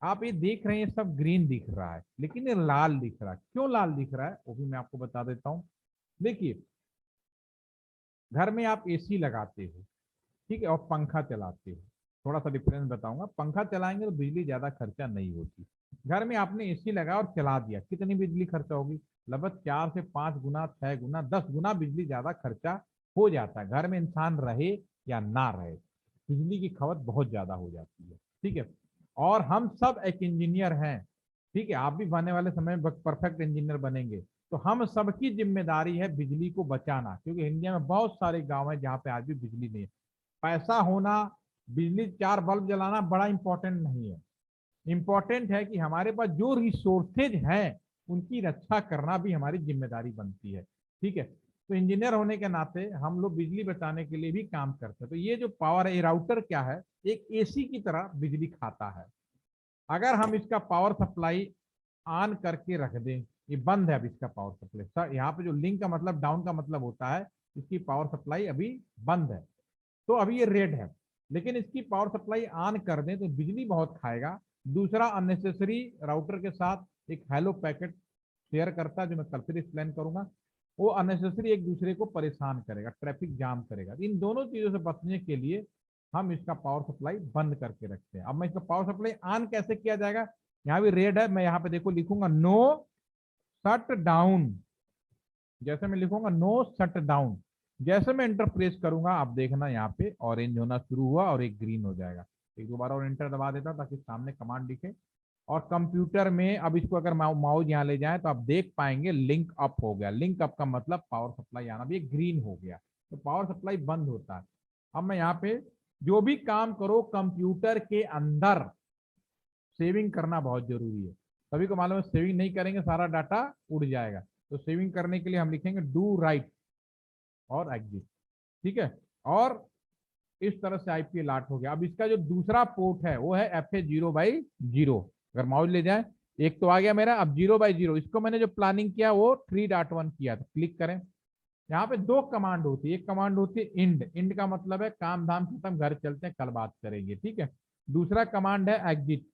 आप ये देख रहे हैं सब ग्रीन दिख रहा है लेकिन ये लाल दिख रहा है, क्यों लाल दिख रहा है वो भी मैं आपको बता देता हूँ। देखिए, घर में आप एसी लगाते हो, ठीक है, और पंखा चलाते हो, थोड़ा सा डिफरेंस बताऊंगा। पंखा चलाएंगे तो बिजली ज्यादा खर्चा नहीं होती, घर में आपने एसी लगाया और चला दिया, कितनी बिजली खर्चा होगी, लगभग 4 से 5 गुना, 6 गुना, 10 गुना बिजली ज्यादा खर्चा हो जाता है। घर में इंसान रहे या ना रहे, बिजली की खपत बहुत ज्यादा हो जाती है, ठीक है। और हम सब एक इंजीनियर हैं, ठीक है, आप भी आने वाले समय में परफेक्ट इंजीनियर बनेंगे। तो हम सबकी जिम्मेदारी है बिजली को बचाना, क्योंकि इंडिया में बहुत सारे गांव हैं जहाँ पे आज भी बिजली नहीं है। पैसा होना, बिजली 4 बल्ब जलाना बड़ा इंपॉर्टेंट नहीं है। इंपॉर्टेंट है कि हमारे पास जो रिसोर्सेज हैं उनकी रक्षा करना भी हमारी जिम्मेदारी बनती है, ठीक है। तो इंजीनियर होने के नाते हम लोग बिजली बचाने के लिए भी काम करते हैं। तो ये जो पावर है, राउटर क्या है, एक एसी की तरह बिजली खाता है। अगर हम इसका पावर सप्लाई ऑन करके रख दें, ये बंद है अभी इसका पावर सप्लाई सर, यहाँ पे जो लिंक का मतलब डाउन का मतलब होता है इसकी पावर सप्लाई अभी बंद है, तो अभी ये रेड है। लेकिन इसकी पावर सप्लाई ऑन कर दें तो बिजली बहुत खाएगा। दूसरा, अननेसेसरी राउटर के साथ एक हेलो पैकेट शेयर करता है, जो मैं कल फिर एक्सप्लेन करूंगा। वो अननेसेसरी एक दूसरे को परेशान करेगा, ट्रैफिक जाम करेगा। इन दोनों चीजों से बचने के लिए हम इसका पावर सप्लाई बंद करके रखते हैं। अब मैं इसका पावर सप्लाई ऑन कैसे किया जाएगा, यहाँ भी रेड है, मैं यहाँ पे देखो लिखूंगा नो शट डाउन। जैसे मैं लिखूंगा नो शट डाउन, जैसे मैं इंटर प्रेस करूंगा आप देखना यहाँ पे ऑरेंज होना शुरू हुआ और एक ग्रीन हो जाएगा। एक दो बार और इंटर दबा देता ताकि सामने कमांड दिखे। और कंप्यूटर में अब इसको अगर माउस यहाँ ले जाए तो आप देख पाएंगे लिंक अप हो गया। लिंक अप का मतलब पावर सप्लाई आना भी ग्रीन हो गया, तो पावर सप्लाई बंद होता है। अब मैं यहाँ पे जो भी काम करो कंप्यूटर के अंदर सेविंग करना बहुत जरूरी है। सभी को मालूम है सेविंग नहीं करेंगे सारा डाटा उड़ जाएगा। तो सेविंग करने के लिए हम लिखेंगे डू राइट और एग्जिट, ठीक है। और इस तरह से आईपी अलॉट हो गया। अब इसका जो दूसरा पोर्ट है वो है FA0/0। अगर माउस ले जाए, एक तो आ गया मेरा, अब 0/0 इसको मैंने जो प्लानिंग किया वो 3.1 किया था। क्लिक करें, यहाँ पे दो कमांड होती है। एक कमांड होती है इंड, इंड का मतलब है काम धाम खत्म, घर चलते हैं, कल बात करेंगे, ठीक है। दूसरा कमांड है एग्जिट,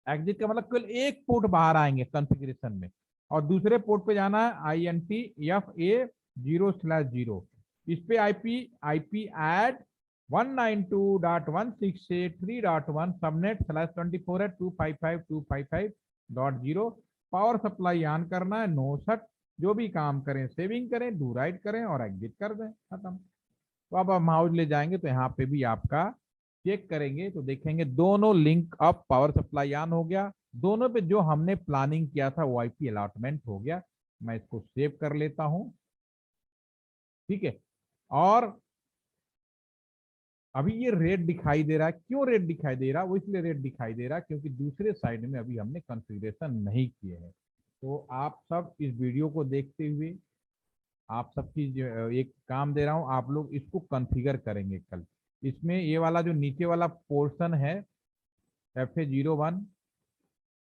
एग्जिट का मतलब केवल एक पोर्ट बाहर आएंगे कॉन्फ़िगरेशन में, और दूसरे पोर्ट पे जाना है INTFA0/0। इस पे आईपी ऐड 192.168.3.1 सबनेट /24 है 255.255.0। पावर सप्लाई ऑन करना है, नो शट, जो भी काम करें सेविंग करें, डू राइट करें और एग्जिट कर दें, खत्म। तो अब आप माउस ले जाएंगे तो यहाँ पे भी आपका चेक करेंगे तो देखेंगे दोनों link up, power supply on हो गया। दोनों पे जो हमने प्लानिंग किया था वो आईपी अलॉटमेंट हो गया। मैं इसको सेव कर लेता हूं, ठीक है। और अभी ये रेड दिखाई दे रहा है, क्यों रेड दिखाई दे रहा है, वो इसलिए रेड दिखाई दे रहा है क्योंकि दूसरे साइड में अभी हमने कॉन्फ़िगरेशन नहीं किए हैं। तो आप सब इस वीडियो को देखते हुए आप सबकी एक काम दे रहा हूं, आप लोग इसको कॉन्फ़िगर करेंगे कल। इसमें ये वाला जो नीचे वाला पोर्शन है FA01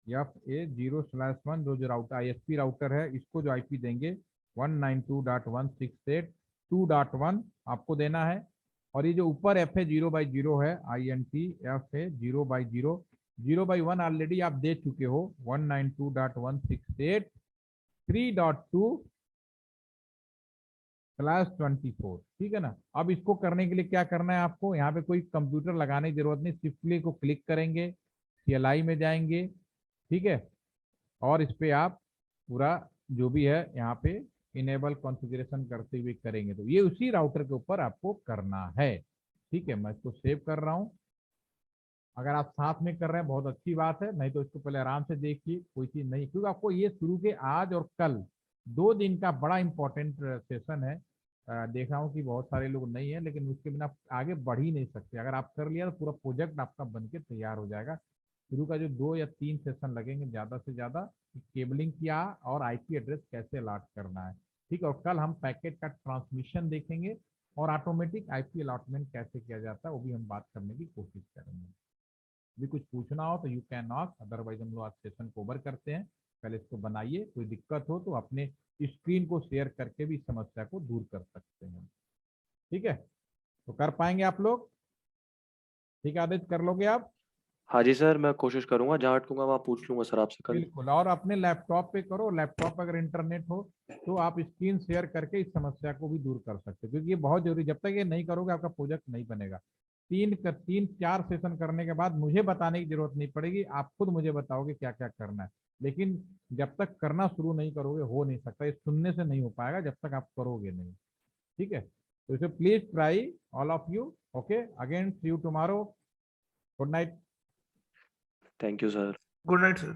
FA0/1 जो राउटर ISP राउटर है, इसको जो आईपी देंगे 192.168.2.1 आपको देना है। और ये जो ऊपर FA0/0 है INTFA0/0 0/1 ऑलरेडी आप दे चुके हो 192.168.3.2/24, ठीक है ना। अब इसको करने के लिए क्या करना है आपको, यहाँ पे कोई कंप्यूटर लगाने की जरूरत नहीं, सिंपली को क्लिक करेंगे, CLI में जाएंगे, ठीक है। और इस पे आप पूरा जो भी है यहाँ पे इनेबल कॉन्फ़िगरेशन करते हुए करेंगे, तो ये उसी राउटर के ऊपर आपको करना है, ठीक है। मैं इसको सेव कर रहा हूँ। अगर आप साथ में कर रहे हैं बहुत अच्छी बात है, नहीं तो इसको पहले आराम से देखिए, कोई चीज नहीं, क्योंकि आपको ये शुरू के आज और कल 2 दिन का बड़ा इंपॉर्टेंट सेशन है। देख रहा हूँ कि बहुत सारे लोग नहीं है, लेकिन उसके बिना आप आगे बढ़ ही नहीं सकते। अगर आप कर लिया तो पूरा प्रोजेक्ट आपका बन के तैयार हो जाएगा। शुरू का जो 2 या 3 सेशन लगेंगे ज्यादा से ज्यादा, केबलिंग क्या और आईपी एड्रेस कैसे अलॉट करना है, ठीक है। और कल हम पैकेट का ट्रांसमिशन देखेंगे और ऑटोमेटिक आईपी अलॉटमेंट कैसे किया जाता है वो भी हम बात करने की कोशिश करेंगे। भी कुछ पूछना हो तो यू कैन नॉक, अदरवाइज हम लोग आज सेशन को ओवर करते हैं। पहले इसको बनाइए, कोई दिक्कत हो तो अपने स्क्रीन को शेयर करके भी इस समस्या को दूर कर सकते हैं, ठीक है। तो कर पाएंगे आप लोग, ठीक है आदित्य, कर लोगे आप? हाँ जी सर, मैं कोशिश करूंगा, जहाँ अटकूंगा वहाँ पूछ लूंगा सर आपसे कल। बिल्कुल, और अपने लैपटॉप पे करो, लैपटॉप पे अगर इंटरनेट हो तो आप स्क्रीन शेयर करके इस समस्या को भी दूर कर सकते हो, क्योंकि ये बहुत जरूरी, जब तक ये नहीं करोगे आपका प्रोजेक्ट नहीं बनेगा। 3-4 सेशन करने के बाद मुझे बताने की जरूरत नहीं पड़ेगी, आप खुद मुझे बताओगे क्या क्या करना है। लेकिन जब तक करना शुरू नहीं करोगे हो नहीं सकता, ये सुनने से नहीं हो पाएगा जब तक आप करोगे नहीं, ठीक है। तो इसे please try all of you, okay. Again see you tomorrow, good night. Thank you sir. Good night sir.